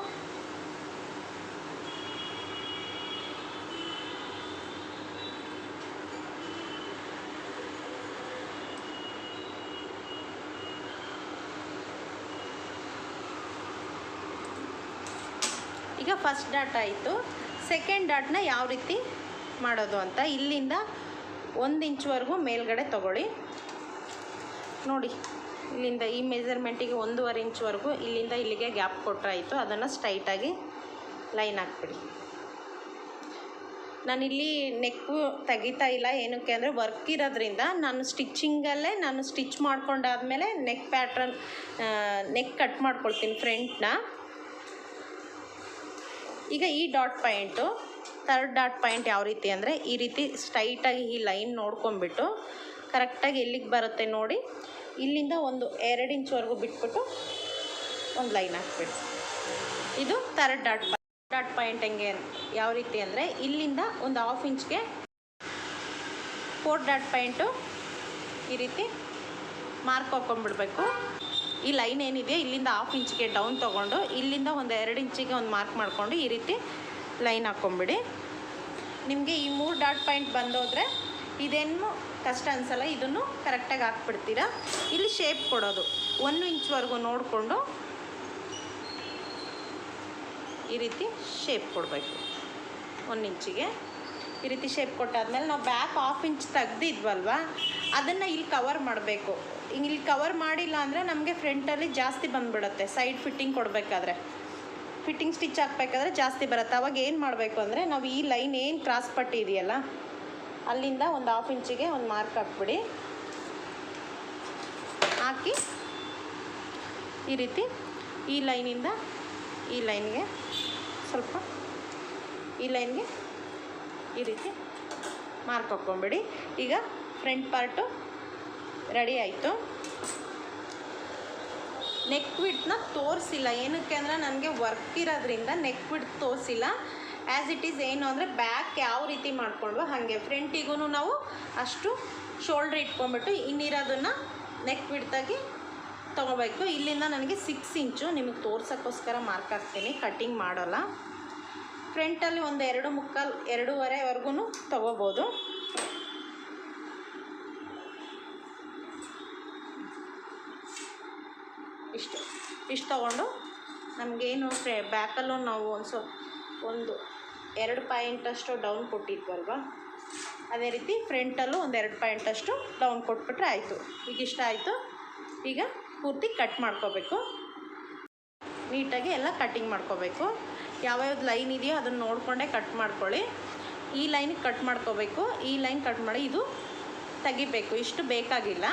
ಈಗ ಫಸ್ಟ್ ಡಾಟ್ ಆಯಿತು. ಸೆಕೆಂಡ್ ಡಾಟ್ನ ಯಾವ ರೀತಿ ಮಾಡೋದು ಅಂತ ಇಲ್ಲಿಂದ 1 ಇಂಚ್ವರೆಗೂ ಮೇಲ್ಗಡೆ ತಗೊಳ್ಳಿ ನೋಡಿ. ಇಲ್ಲಿಂದ ಈ ಮೆಜರ್ಮೆಂಟಿಗೆ 1.5 ಇಂಚ್ವರೆಗೂ ಇಲ್ಲಿಂದ ಇಲ್ಲಿಗೆ ಗ್ಯಾಪ್ ಕೊಟ್ಟರಾಯಿತು. ಅದನ್ನು ಸ್ಟ್ರೈಟಾಗಿ ಲೈನ್ ಹಾಕ್ಬಿಡಿ. ನಾನಿಲ್ಲಿ ನೆಕ್ಕು ತೆಗಿತಾ ಇಲ್ಲ, ಏನಕ್ಕೆ ಅಂದರೆ ವರ್ಕ್ ಇರೋದ್ರಿಂದ ನಾನು ಸ್ಟಿಚ್ಚಿಂಗಲ್ಲೇ ನಾನು ಸ್ಟಿಚ್ ಮಾಡ್ಕೊಂಡಾದಮೇಲೆ ನೆಕ್ ಪ್ಯಾಟ್ರನ್ ನೆಕ್ ಕಟ್ ಮಾಡ್ಕೊಳ್ತೀನಿ ಫ್ರಂಟ್ನ. ಈಗ ಈ dot point third dot point ಯಾವ ರೀತಿ ಅಂದರೆ ಈ ರೀತಿ ಸ್ಟ್ರೈಟಾಗಿ ಈ ಲೈನ್ ನೋಡ್ಕೊಂಬಿಟ್ಟು ಕರೆಕ್ಟಾಗಿ ಎಲ್ಲಿಗೆ ಬರುತ್ತೆ ನೋಡಿ, ಇಲ್ಲಿಂದ ಒಂದು 2 ಇಂಚ್ವರೆಗೂ ಬಿಟ್ಬಿಟ್ಟು ಒಂದು ಲೈನ್ ಹಾಕ್ಬಿಡಿ. ಇದು ಥರ್ಡ್ ಡಾಟ್ ಡಾಟ್ ಪಾಯಿಂಟ್ ಹೆಂಗೆ ಯಾವ ರೀತಿ ಅಂದರೆ ಇಲ್ಲಿಂದ ಒಂದು 1/2 ಇಂಚ್ಗೆ 4 ಡಾಟ್ ಪಾಯಿಂಟು ಈ ರೀತಿ ಮಾರ್ಕ್ ಹಾಕ್ಕೊಂಡ್ಬಿಡ್ಬೇಕು. ಈ ಲೈನ್ ಏನಿದೆ ಇಲ್ಲಿಂದ 1/2 ಇಂಚ್ಗೆ ಡೌನ್ ತೊಗೊಂಡು ಇಲ್ಲಿಂದ ಒಂದು 2 ಇಂಚಿಗೆ ಒಂದು ಮಾರ್ಕ್ ಮಾಡಿಕೊಂಡು ಈ ರೀತಿ ಲೈನ್ ಹಾಕ್ಕೊಂಬಿಡಿ. ನಿಮಗೆ ಈ 3 ಡಾಟ್ ಪಾಯಿಂಟ್ ಬಂದೋದ್ರೆ ಇದೇನು ಕಷ್ಟ ಅನಿಸಲ್ಲ, ಇದನ್ನು ಕರೆಕ್ಟಾಗಿ ಹಾಕ್ಬಿಡ್ತೀರಾ. ಇಲ್ಲಿ ಶೇಪ್ ಕೊಡೋದು 1 ಇಂಚ್ವರೆಗೂ ನೋಡಿಕೊಂಡು ಈ ರೀತಿ ಶೇಪ್ ಕೊಡಬೇಕು. 1 ಇಂಚಿಗೆ ಈ ರೀತಿ ಶೇಪ್ ಕೊಟ್ಟಾದ್ಮೇಲೆ ನಾವು ಬ್ಯಾಕ್ 1/2 ಇಂಚ್ ತೆಗ್ದಿದ್ವಲ್ವ ಅದನ್ನು ಇಲ್ಲಿ ಕವರ್ ಮಾಡಬೇಕು. ಇಲ್ಲಿ ಕವರ್ ಮಾಡಿಲ್ಲ ಅಂದರೆ ನಮಗೆ ಫ್ರಂಟಲ್ಲಿ ಜಾಸ್ತಿ ಬಂದುಬಿಡುತ್ತೆ. ಸೈಡ್ ಫಿಟ್ಟಿಂಗ್ ಕೊಡಬೇಕಾದ್ರೆ, ಫಿಟ್ಟಿಂಗ್ ಸ್ಟಿಚ್ ಹಾಕ್ಬೇಕಾದ್ರೆ ಜಾಸ್ತಿ ಬರುತ್ತೆ. ಅವಾಗ ಏನು ಮಾಡಬೇಕು ಅಂದರೆ ನಾವು ಈ ಲೈನ್ ಏನು ಕ್ರಾಸ್ ಪಟ್ಟಿ ಇದೆಯಲ್ಲ ಅಲ್ಲಿಂದ ಒಂದು 1/2 ಇಂಚಿಗೆ ಒಂದು ಮಾರ್ಕ್ ಹಾಕ್ಬಿಡಿ. ಹಾಕಿ ಈ ರೀತಿ ಈ ಲೈನಿಂದ ಈ ಲೈನ್ಗೆ ಸ್ವಲ್ಪ ಈ ಲೈನ್ಗೆ ಈ ರೀತಿ ಮಾರ್ಕ್ ಹಾಕ್ಕೊಂಬಿಡಿ. ಈಗ ಫ್ರಂಟ್ ಪಾರ್ಟು ರೆಡಿ ಆಯಿತು. ನೆಕ್ ವಿಡ್ತ್ನ ತೋರಿಸಿಲ್ಲ, ಏನಕ್ಕೆ ಅಂದರೆ ನನಗೆ ವರ್ಕ್ ಇರೋದ್ರಿಂದ ನೆಕ್ ವಿಡ್ತ್ ತೋರಿಸಿಲ್ಲ. ಆ್ಯಸ್ ಇಟ್ ಈಸ್ ಏನು ಅಂದರೆ ಬ್ಯಾಕ್ ಯಾವ ರೀತಿ ಮಾಡ್ಕೊಂಡ್ವೋ ಹಾಗೆ ಫ್ರಂಟಿಗೂ ನಾವು ಅಷ್ಟು ಶೋಲ್ಡ್ರ್ ಇಟ್ಕೊಂಡ್ಬಿಟ್ಟು ಇನ್ನಿರೋದನ್ನು ನೆಕ್ ವಿಡ್ತಾಗಿ ತೊಗೋಬೇಕು. ಇಲ್ಲಿಂದ ನನಗೆ 6 ಇಂಚು ನಿಮಗೆ ತೋರ್ಸೋಕ್ಕೋಸ್ಕರ ಮಾರ್ಕ್ ಹಾಕ್ತೀನಿ, ಕಟ್ಟಿಂಗ್ ಮಾಡೋಲ್ಲ. ಫ್ರಂಟಲ್ಲಿ ಒಂದು 2.25 2.5ವರೆಗೂ ತೊಗೋಬೋದು. ಇಷ್ಟು ತೊಗೊಂಡು ನಮಗೇನು ಬ್ಯಾಕಲ್ಲೂ ನಾವು ಒಂದು 2 ಪಾಯಿಂಟಷ್ಟು ಡೌನ್ ಕೊಟ್ಟಿದ್ವಲ್ವ ಅದೇ ರೀತಿ ಫ್ರಂಟಲ್ಲೂ ಒಂದು 2 ಪಾಯಿಂಟಷ್ಟು ಡೌನ್ ಕೊಟ್ಬಿಟ್ರೆ ಆಯಿತು. ಈಗ ಇಷ್ಟ ಆಯಿತು. ಈಗ ಪೂರ್ತಿ ಕಟ್ ಮಾಡ್ಕೋಬೇಕು. ನೀಟಾಗಿ ಎಲ್ಲ ಕಟ್ಟಿಂಗ್ ಮಾಡ್ಕೋಬೇಕು. ಯಾವ್ಯಾವ್ದು ಲೈನ್ ಇದೆಯೋ ಅದನ್ನು ನೋಡಿಕೊಂಡೇ ಕಟ್ ಮಾಡ್ಕೊಳ್ಳಿ. ಈ ಲೈನಿಗೆ ಕಟ್ ಮಾಡ್ಕೋಬೇಕು, ಈ ಲೈನ್ ಕಟ್ ಮಾಡಿ ಇದು ತೆಗಿಬೇಕು. ಇಷ್ಟು ಬೇಕಾಗಿಲ್ಲ.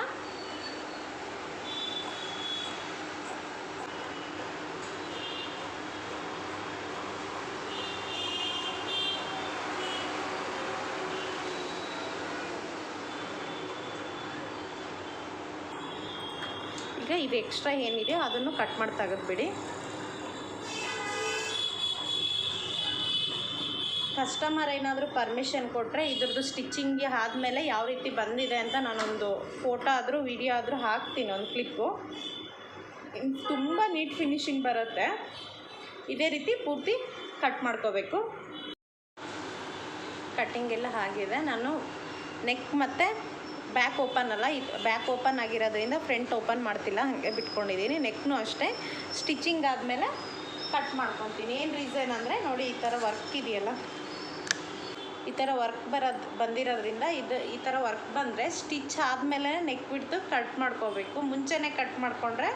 ಈಗ ಇದು ಎಕ್ಸ್ಟ್ರಾ ಏನಿದೆ ಅದನ್ನು ಕಟ್ ಮಾಡಿ ತೆಗೆದುಬಿಡಿ. ಕಸ್ಟಮರ್ ಏನಾದರೂ ಪರ್ಮಿಷನ್ ಕೊಟ್ಟರೆ ಇದ್ರದ್ದು ಸ್ಟಿಚಿಂಗ್ಗೆ ಆದಮೇಲೆ ಯಾವ ರೀತಿ ಬಂದಿದೆ ಅಂತ ನಾನೊಂದು ಫೋಟೋ ಆದರೂ ವಿಡಿಯೋ ಆದರೂ ಹಾಕ್ತೀನಿ, ಒಂದು ಕ್ಲಿಪ್ಪು. ತುಂಬ ನೀಟ್ ಫಿನಿಶಿಂಗ್ ಬರುತ್ತೆ. ಇದೇ ರೀತಿ ಪೂರ್ತಿ ಕಟ್ ಮಾಡ್ಕೋಬೇಕು. ಕಟ್ಟಿಂಗ್ ಎಲ್ಲ ಆಗಿದೆ. ನಾನು ನೆಕ್ ಮತ್ತು ಬ್ಯಾಕ್ ಓಪನ್ ಅಲ್ಲ, ಇದು ಬ್ಯಾಕ್ ಓಪನ್ ಆಗಿರೋದ್ರಿಂದ ಫ್ರಂಟ್ ಓಪನ್ ಮಾಡ್ತಿಲ್ಲ, ಹಾಗೆ ಬಿಟ್ಕೊಂಡಿದ್ದೀನಿ. ನೆಕ್ನೂ ಅಷ್ಟೇ ಸ್ಟಿಚಿಂಗ್ ಆದಮೇಲೆ ಕಟ್ ಮಾಡ್ಕೊತೀನಿ. ಏನು ರೀಸನ್ ಅಂದರೆ ನೋಡಿ, ಈ ಥರ ವರ್ಕ್ ಇದೆಯಲ್ಲ, ಈ ಥರ ವರ್ಕ್ ಬಂದಿರೋದ್ರಿಂದ ಈ ಥರ ವರ್ಕ್ ಬಂದರೆ ಸ್ಟಿಚ್ ಆದಮೇಲೆ ನೆಕ್ ಬಿಡ್ತು ಕಟ್ ಮಾಡ್ಕೋಬೇಕು. ಮುಂಚೆನೇ ಕಟ್ ಮಾಡಿಕೊಂಡ್ರೆ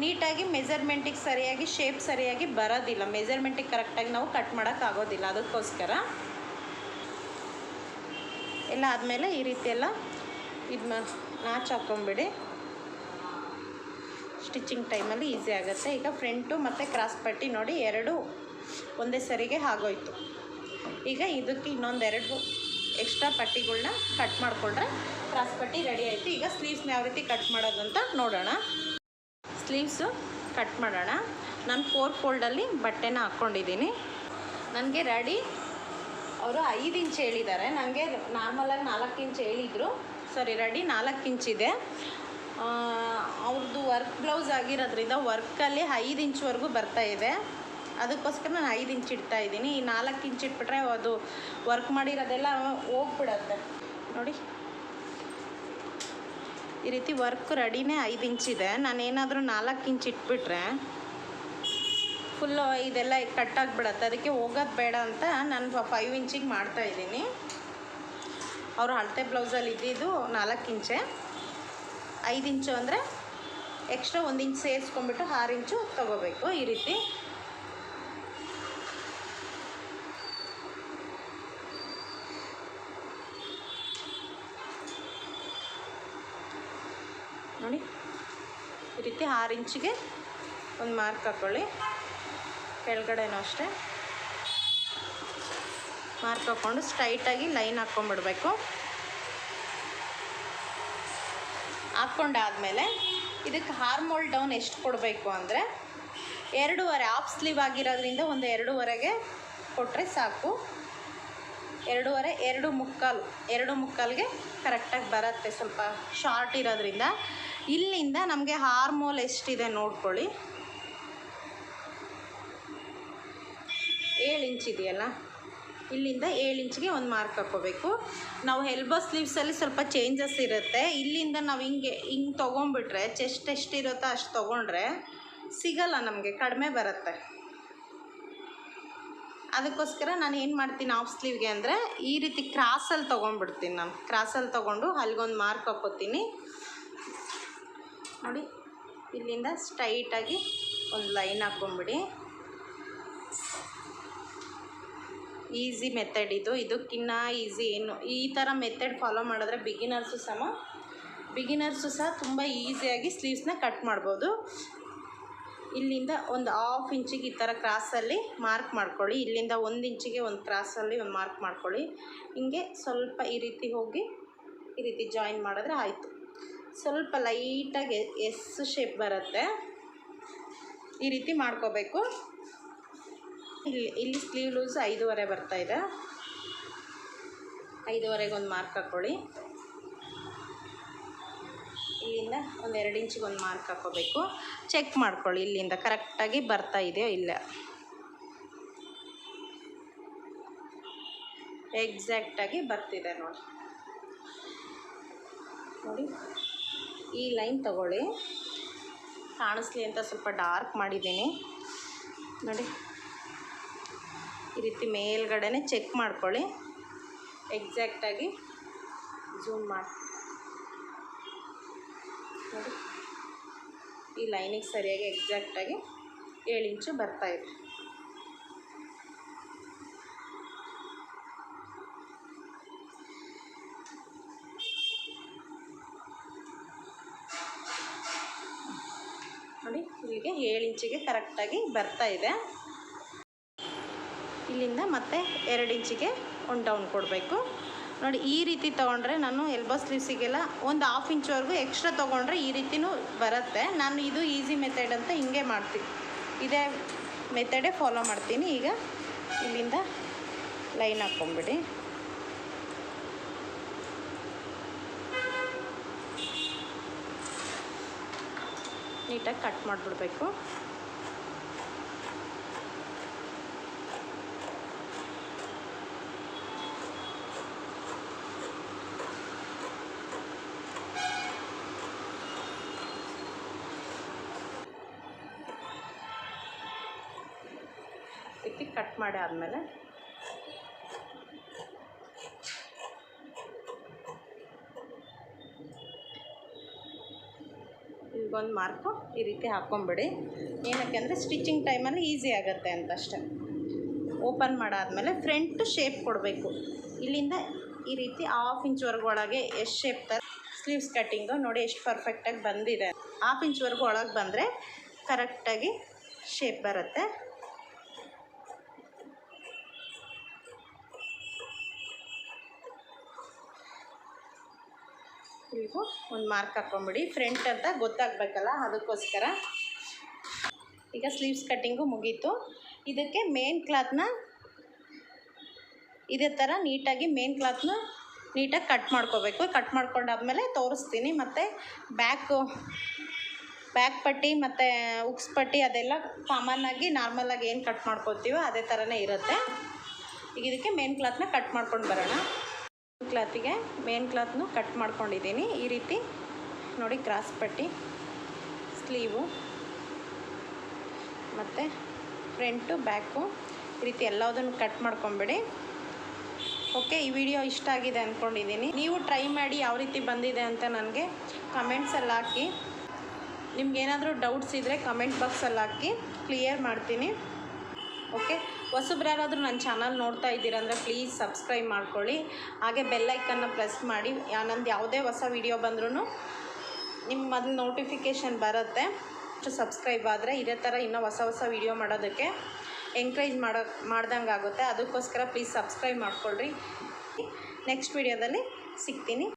ನೀಟಾಗಿ ಮೆಜರ್ಮೆಂಟಿಗೆ ಸರಿಯಾಗಿ ಶೇಪ್ ಸರಿಯಾಗಿ ಬರೋದಿಲ್ಲ. ಮೆಜರ್ಮೆಂಟಿಗೆ ಕರೆಕ್ಟಾಗಿ ನಾವು ಕಟ್ ಮಾಡೋಕ್ಕಾಗೋದಿಲ್ಲ. ಅದಕ್ಕೋಸ್ಕರ ಎಲ್ಲ ಆದಮೇಲೆ ಈ ರೀತಿ ಎಲ್ಲ ಇದನ್ನ ನಾಚ್ ಹಾಕ್ಕೊಂಬಿಡಿ. ಸ್ಟಿಚಿಂಗ್ ಟೈಮಲ್ಲಿ ಈಸಿ ಆಗುತ್ತೆ. ಈಗ ಫ್ರಂಟು ಮತ್ತು ಕ್ರಾಸ್ ಪಟ್ಟಿ ನೋಡಿ, 2 ಒಂದೇ ಸರಿಗೆ ಆಗೋಯ್ತು. ಈಗ ಇದಕ್ಕೆ ಇನ್ನೊಂದು 2 ಎಕ್ಸ್ಟ್ರಾ ಪಟ್ಟಿಗಳನ್ನ ಕಟ್ ಮಾಡಿಕೊಂಡ್ರೆ ಕ್ರಾಸ್ ಪಟ್ಟಿ ರೆಡಿ ಆಯಿತು. ಈಗ ಸ್ಲೀವ್ಸ್ನ ಯಾವ ರೀತಿ ಕಟ್ ಮಾಡೋದು ಅಂತ ನೋಡೋಣ. ಸ್ಲೀವ್ಸು ಕಟ್ ಮಾಡೋಣ. ನಾನು 4 ಫೋಲ್ಡಲ್ಲಿ ಬಟ್ಟೆನ ಹಾಕ್ಕೊಂಡಿದ್ದೀನಿ. ನನಗೆ ರೆಡಿ ಅವರು 5 ಇಂಚ್ ಹೇಳಿದ್ದಾರೆ, ನನಗೆ ನಾರ್ಮಲಾಗಿ 4 ಇಂಚ್ ಹೇಳಿದರು. ರೆಡಿ 4 ಇಂಚಿದೆ. ಅವ್ರದ್ದು ವರ್ಕ್ ಬ್ಲೌಸ್ ಆಗಿರೋದ್ರಿಂದ ವರ್ಕಲ್ಲಿ 5 ಇಂಚ್ವರೆಗೂ ಬರ್ತಾಯಿದೆ. ಅದಕ್ಕೋಸ್ಕರ ನಾನು 5 ಇಂಚ್ ಇಡ್ತಾಯಿದ್ದೀನಿ. ಈ 4 ಇಂಚ್ ಇಟ್ಬಿಟ್ರೆ ಅದು ವರ್ಕ್ ಮಾಡಿರೋದೆಲ್ಲ ಹೋಗ್ಬಿಡತ್ತೆ. ನೋಡಿ, ಈ ರೀತಿ ವರ್ಕ್ ರೆಡಿನೇ 5 ಇಂಚಿದೆ. ನಾನೇನಾದರೂ 4 ಇಂಚ್ ಇಟ್ಬಿಟ್ರೆ ಫುಲ್ಲು ಇದೆಲ್ಲ ಕಟ್ಟಾಗಿಬಿಡತ್ತೆ. ಅದಕ್ಕೆ ಹೋಗೋದು ಬೇಡ ಅಂತ ನಾನು 5 ಇಂಚಿಗೆ ಮಾಡ್ತಾಯಿದ್ದೀನಿ. ಅವರು ಅಳತೆ ಬ್ಲೌಸಲ್ಲಿ ಇದ್ದಿದ್ದು 4 ಇಂಚೆ. 5 ಇಂಚು ಅಂದರೆ ಎಕ್ಸ್ಟ್ರಾ 1 ಇಂಚ್ ಸೇರಿಸ್ಕೊಂಡ್ಬಿಟ್ಟು 6 ಇಂಚು ತೊಗೋಬೇಕು. ಈ ರೀತಿ ನೋಡಿ, ಈ ರೀತಿ 6 ಇಂಚಿಗೆ ಒಂದು ಮಾರ್ಕ್ ಹಾಕ್ಕೊಳ್ಳಿ. ಕೆಳಗಡೆನೂ ಅಷ್ಟೇ ಮಾರ್ಕ್ ಹಾಕ್ಕೊಂಡು ಸ್ಟ್ರೈಟಾಗಿ ಲೈನ್ ಹಾಕ್ಕೊಂಡ್ಬಿಡ್ಬೇಕು. ಹಾಕ್ಕೊಂಡಾದಮೇಲೆ ಇದಕ್ಕೆ ಆರ್ಮ್ ಹೋಲ್ ಡೌನ್ ಎಷ್ಟು ಕೊಡಬೇಕು ಅಂದರೆ 2.5 ಹಾಫ್ ಸ್ಲೀವ್ ಆಗಿರೋದ್ರಿಂದ ಒಂದು 2.5ಗೆ ಕೊಟ್ಟರೆ ಸಾಕು. 2.5 2.25ಗೆ ಕರೆಕ್ಟಾಗಿ ಬರುತ್ತೆ. ಸ್ವಲ್ಪ ಶಾರ್ಟ್ ಇರೋದ್ರಿಂದ ಇಲ್ಲಿಂದ ನಮಗೆ ಆರ್ಮೋಲ್ ಎಷ್ಟಿದೆ ನೋಡ್ಕೊಳ್ಳಿ. 7 ಇಂಚ್ ಇದೆಯಲ್ಲ, ಇಲ್ಲಿಂದ 7 ಇಂಚ್ಗೆ ಒಂದು ಮಾರ್ಕ್ ಹಾಕ್ಕೋಬೇಕು. ನಾವು ಎಲ್ಬೋ ಸ್ಲೀವ್ಸಲ್ಲಿ ಸ್ವಲ್ಪ ಚೇಂಜಸ್ ಇರುತ್ತೆ. ಇಲ್ಲಿಂದ ನಾವು ಹಿಂಗೆ ತೊಗೊಂಬಿಟ್ರೆ ಚೆಸ್ಟ್ ಎಷ್ಟಿರುತ್ತೋ ಅಷ್ಟು ತೊಗೊಂಡ್ರೆ ಸಿಗಲ್ಲ, ನಮಗೆ ಕಡಿಮೆ ಬರುತ್ತೆ. ಅದಕ್ಕೋಸ್ಕರ ನಾನು ಏನು ಮಾಡ್ತೀನಿ ಹಾಫ್ ಸ್ಲೀವ್ಗೆ ಅಂದರೆ ಈ ರೀತಿ ಕ್ರಾಸಲ್ಲಿ ತೊಗೊಂಡ್ಬಿಡ್ತೀನಿ. ನಾನು ಕ್ರಾಸಲ್ಲಿ ತೊಗೊಂಡು ಅಲ್ಲಿಗೊಂದು ಮಾರ್ಕ್ ಹಾಕ್ಕೋತೀನಿ ನೋಡಿ. ಇಲ್ಲಿಂದ ಸ್ಟ್ರೈಟಾಗಿ ಒಂದು ಲೈನ್ ಹಾಕ್ಕೊಂಬಿಡಿ. ಈಸಿ ಮೆಥಡ್ ಇದಕ್ಕಿನ್ನ ಈಸಿ ಏನು. ಈ ಥರ ಮೆಥಡ್ ಫಾಲೋ ಮಾಡಿದ್ರೆ ಬಿಗಿನರ್ಸು ಸಹ ತುಂಬ ಈಸಿಯಾಗಿ ಸ್ಲೀವ್ಸ್ನ ಕಟ್ ಮಾಡ್ಬೋದು. ಇಲ್ಲಿಂದ ಒಂದು ಹಾಫ್ ಇಂಚಿಗೆ ಈ ಥರ ಕ್ರಾಸಲ್ಲಿ ಮಾರ್ಕ್ ಮಾಡ್ಕೊಳ್ಳಿ. ಇಲ್ಲಿಂದ 1 ಇಂಚಿಗೆ ಒಂದು ಕ್ರಾಸಲ್ಲಿ ಒಂದು ಮಾರ್ಕ್ ಮಾಡ್ಕೊಳ್ಳಿ. ಹಿಂಗೆ ಸ್ವಲ್ಪ ಈ ರೀತಿ ಹೋಗಿ ಈ ರೀತಿ ಜಾಯಿನ್ ಮಾಡಿದ್ರೆ ಆಯಿತು. ಸ್ವಲ್ಪ ಲೈಟಾಗಿ ಎಸ್ ಶೇಪ್ ಬರುತ್ತೆ, ಈ ರೀತಿ ಮಾಡ್ಕೋಬೇಕು. ಇಲ್ಲಿ ಸ್ಲೀವ್ ಲೂಸ್ 5.5 ಬರ್ತಾಯಿದೆ. 5.5ಗೆ ಒಂದು ಮಾರ್ಕ್ ಹಾಕ್ಕೊಳ್ಳಿ. ಇಲ್ಲಿಂದ ಒಂದು 2 ಇಂಚಿಗೆ ಒಂದು ಮಾರ್ಕ್ ಹಾಕ್ಕೋಬೇಕು. ಚೆಕ್ ಮಾಡ್ಕೊಳ್ಳಿ ಇಲ್ಲಿಂದ ಕರೆಕ್ಟಾಗಿ ಬರ್ತಾ ಇದೆಯೋ ಇಲ್ಲ. ಎಕ್ಸಾಕ್ಟಾಗಿ ಬರ್ತಿದೆ ನೋಡಿ. ಈ ಲೈನ್ ತಗೊಳ್ಳಿ, ಕಾಣಿಸ್ಲಿ ಅಂತ ಸ್ವಲ್ಪ ಡಾರ್ಕ್ ಮಾಡಿದ್ದೀನಿ ನೋಡಿ. ಈ ರೀತಿ ಮೇಲ್ಗಡೆನೇ ಚೆಕ್ ಮಾಡ್ಕೊಳ್ಳಿ. ಎಕ್ಸಾಕ್ಟಾಗಿ ಝೂಮ್ ಮಾಡಿ ನೋಡಿ. ಈ ಲೈನಿಗೆ ಸರಿಯಾಗಿ ಎಕ್ಸಾಕ್ಟಾಗಿ 7 ಇಂಚು ಬರ್ತಾಯಿದೆ. ನೋಡಿ, ಇಲ್ಲಿಗೆ 7 ಇಂಚಿಗೆ ಕರೆಕ್ಟಾಗಿ ಬರ್ತಾಯಿದೆ. ಇಲ್ಲಿಂದ ಮತ್ತೆ 2 ಇಂಚಿಗೆ ಒಂದು ಡೌನ್ ಕೊಡಬೇಕು ನೋಡಿ. ಈ ರೀತಿ ತೊಗೊಂಡ್ರೆ ನಾನು ಎಲ್ಬೋ ಸ್ಲೀವ್ಸಿಗೆಲ್ಲ ಒಂದು ಹಾಫ್ ಇಂಚ್ವರೆಗೂ ಎಕ್ಸ್ಟ್ರಾ ತೊಗೊಂಡ್ರೆ ಈ ರೀತಿಯೂ ಬರುತ್ತೆ. ನಾನು ಇದು ಈಸಿ ಮೆಥಡ್ ಅಂತ ಹಿಂಗೆ ಮಾಡ್ತೀನಿ, ಇದೇ ಮೆಥಡೇ ಫಾಲೋ ಮಾಡ್ತೀನಿ. ಈಗ ಇಲ್ಲಿಂದ ಲೈನ್ ಹಾಕ್ಕೊಂಬಿಡಿ. ನೀಟಾಗಿ ಕಟ್ ಮಾಡಿಬಿಡ್ಬೇಕು. ರೀತಿ ಕಟ್ ಮಾಡಿ ಆದಮೇಲೆ ಇಲ್ಲಿಗೊಂದು ಮಾರ್ಕು ಈ ರೀತಿ ಹಾಕ್ಕೊಂಬಿಡಿ. ಏನಕ್ಕೆ ಅಂದರೆ ಸ್ಟಿಚಿಂಗ್ ಟೈಮಲ್ಲಿ ಈಸಿ ಆಗುತ್ತೆ ಅಂತ ಅಷ್ಟೆ. ಓಪನ್ ಮಾಡಾದಮೇಲೆ ಫ್ರಂಟ್ ಶೇಪ್ ಕೊಡಬೇಕು. ಇಲ್ಲಿಂದ ಈ ರೀತಿ ಹಾಫ್ ಇಂಚ್ವರೆಗೂ ಒಳಗೆ ಎಷ್ಟು ಶೇಪ್ ಥರ ಸ್ಲೀವ್ಸ್ ಕಟ್ಟಿಂಗು ನೋಡಿ ಎಷ್ಟು ಪರ್ಫೆಕ್ಟಾಗಿ ಬಂದಿದೆ. ಹಾಫ್ ಇಂಚ್ವರೆಗೂ ಒಳಗೆ ಬಂದರೆ ಕರೆಕ್ಟಾಗಿ ಶೇಪ್ ಬರುತ್ತೆ. ಇಲ್ಲಿಗೂ ಒಂದು ಮಾರ್ಕ್ ಹಾಕ್ಕೊಂಬಿಡಿ. ಫ್ರಂಟ್ ಅಂತ ಗೊತ್ತಾಗಬೇಕಲ್ಲ, ಅದಕ್ಕೋಸ್ಕರ. ಈಗ ಸ್ಲೀವ್ಸ್ ಕಟ್ಟಿಂಗು ಮುಗೀತು. ಇದಕ್ಕೆ ಮೇನ್ ಕ್ಲಾತ್ನ ಇದೇ ಥರ ನೀಟಾಗಿ ನೀಟಾಗಿ ಕಟ್ ಮಾಡ್ಕೋಬೇಕು. ಕಟ್ ಮಾಡ್ಕೊಂಡಾದ್ಮೇಲೆ ತೋರಿಸ್ತೀನಿ. ಮತ್ತು ಬ್ಯಾಕ್ ಪಟ್ಟಿ ಮತ್ತು ಉಕ್ಸ್ ಪಟ್ಟಿ ಅದೆಲ್ಲ ಕಾಮನ್ನಾಗಿ ನಾರ್ಮಲಾಗಿ ಏನು ಕಟ್ ಮಾಡ್ಕೊತೀವೋ ಅದೇ ಥರನೇ ಇರುತ್ತೆ. ಈಗ ಇದಕ್ಕೆ ಮೇನ್ ಕ್ಲಾತ್ನ ಕಟ್ ಮಾಡ್ಕೊಂಡು ಬರೋಣ. ಮೇನ್ ಕ್ಲಾತ್ನು ಕಟ್ ಮಾಡ್ಕೊಂಡಿದ್ದೀನಿ. ಈ ರೀತಿ ನೋಡಿ, ಕ್ರಾಸ್ ಪಟ್ಟಿ, ಸ್ಲೀವು ಮತ್ತು ಫ್ರಂಟು ಬ್ಯಾಕು ಈ ರೀತಿ ಎಲ್ಲದನ್ನು ಕಟ್ ಮಾಡ್ಕೊಂಬಿಡಿ. ಓಕೆ, ಈ ವಿಡಿಯೋ ಇಷ್ಟ ಆಗಿದೆ ಅಂದ್ಕೊಂಡಿದ್ದೀನಿ. ನೀವು ಟ್ರೈ ಮಾಡಿ ಯಾವ ರೀತಿ ಬಂದಿದೆ ಅಂತ ನನಗೆ ಕಮೆಂಟ್ಸಲ್ಲಿ ಹಾಕಿ. ನಿಮ್ಗೇನಾದರೂ ಡೌಟ್ಸ್ ಇದ್ದರೆ ಕಮೆಂಟ್ ಬಾಕ್ಸಲ್ಲಿ ಹಾಕಿ, ಕ್ಲಿಯರ್ ಮಾಡ್ತೀನಿ. ಓಕೆ, ಹೊಸಬ್ರು ಯಾರಾದರೂ ನನ್ನ ಚಾನಲ್ ನೋಡ್ತಾ ಇದ್ದೀರಂದರೆ ಪ್ಲೀಸ್ ಸಬ್ಸ್ಕ್ರೈಬ್ ಮಾಡ್ಕೊಳ್ಳಿ. ಹಾಗೆ ಬೆಲ್ಲೈಕನ್ನ ಪ್ರೆಸ್ ಮಾಡಿ. ನಂದು ಯಾವುದೇ ಹೊಸ ವಿಡಿಯೋ ಬಂದ್ರೂ ನಿಮ್ಮ ಮೊದಲು ನೋಟಿಫಿಕೇಷನ್ ಬರುತ್ತೆ. ಸಬ್ಸ್ಕ್ರೈಬ್ ಆದರೆ ಇದೇ ಥರ ಇನ್ನೂ ಹೊಸ ವಿಡಿಯೋ ಮಾಡೋದಕ್ಕೆ ಎಂಕರೇಜ್ ಮಾಡ್ದಂಗೆ ಆಗುತ್ತೆ. ಅದಕ್ಕೋಸ್ಕರ ಪ್ಲೀಸ್ ಸಬ್ಸ್ಕ್ರೈಬ್ ಮಾಡ್ಕೊಳ್ರಿ. ನೆಕ್ಸ್ಟ್ ವಿಡಿಯೋದಲ್ಲಿ ಸಿಗ್ತೀನಿ.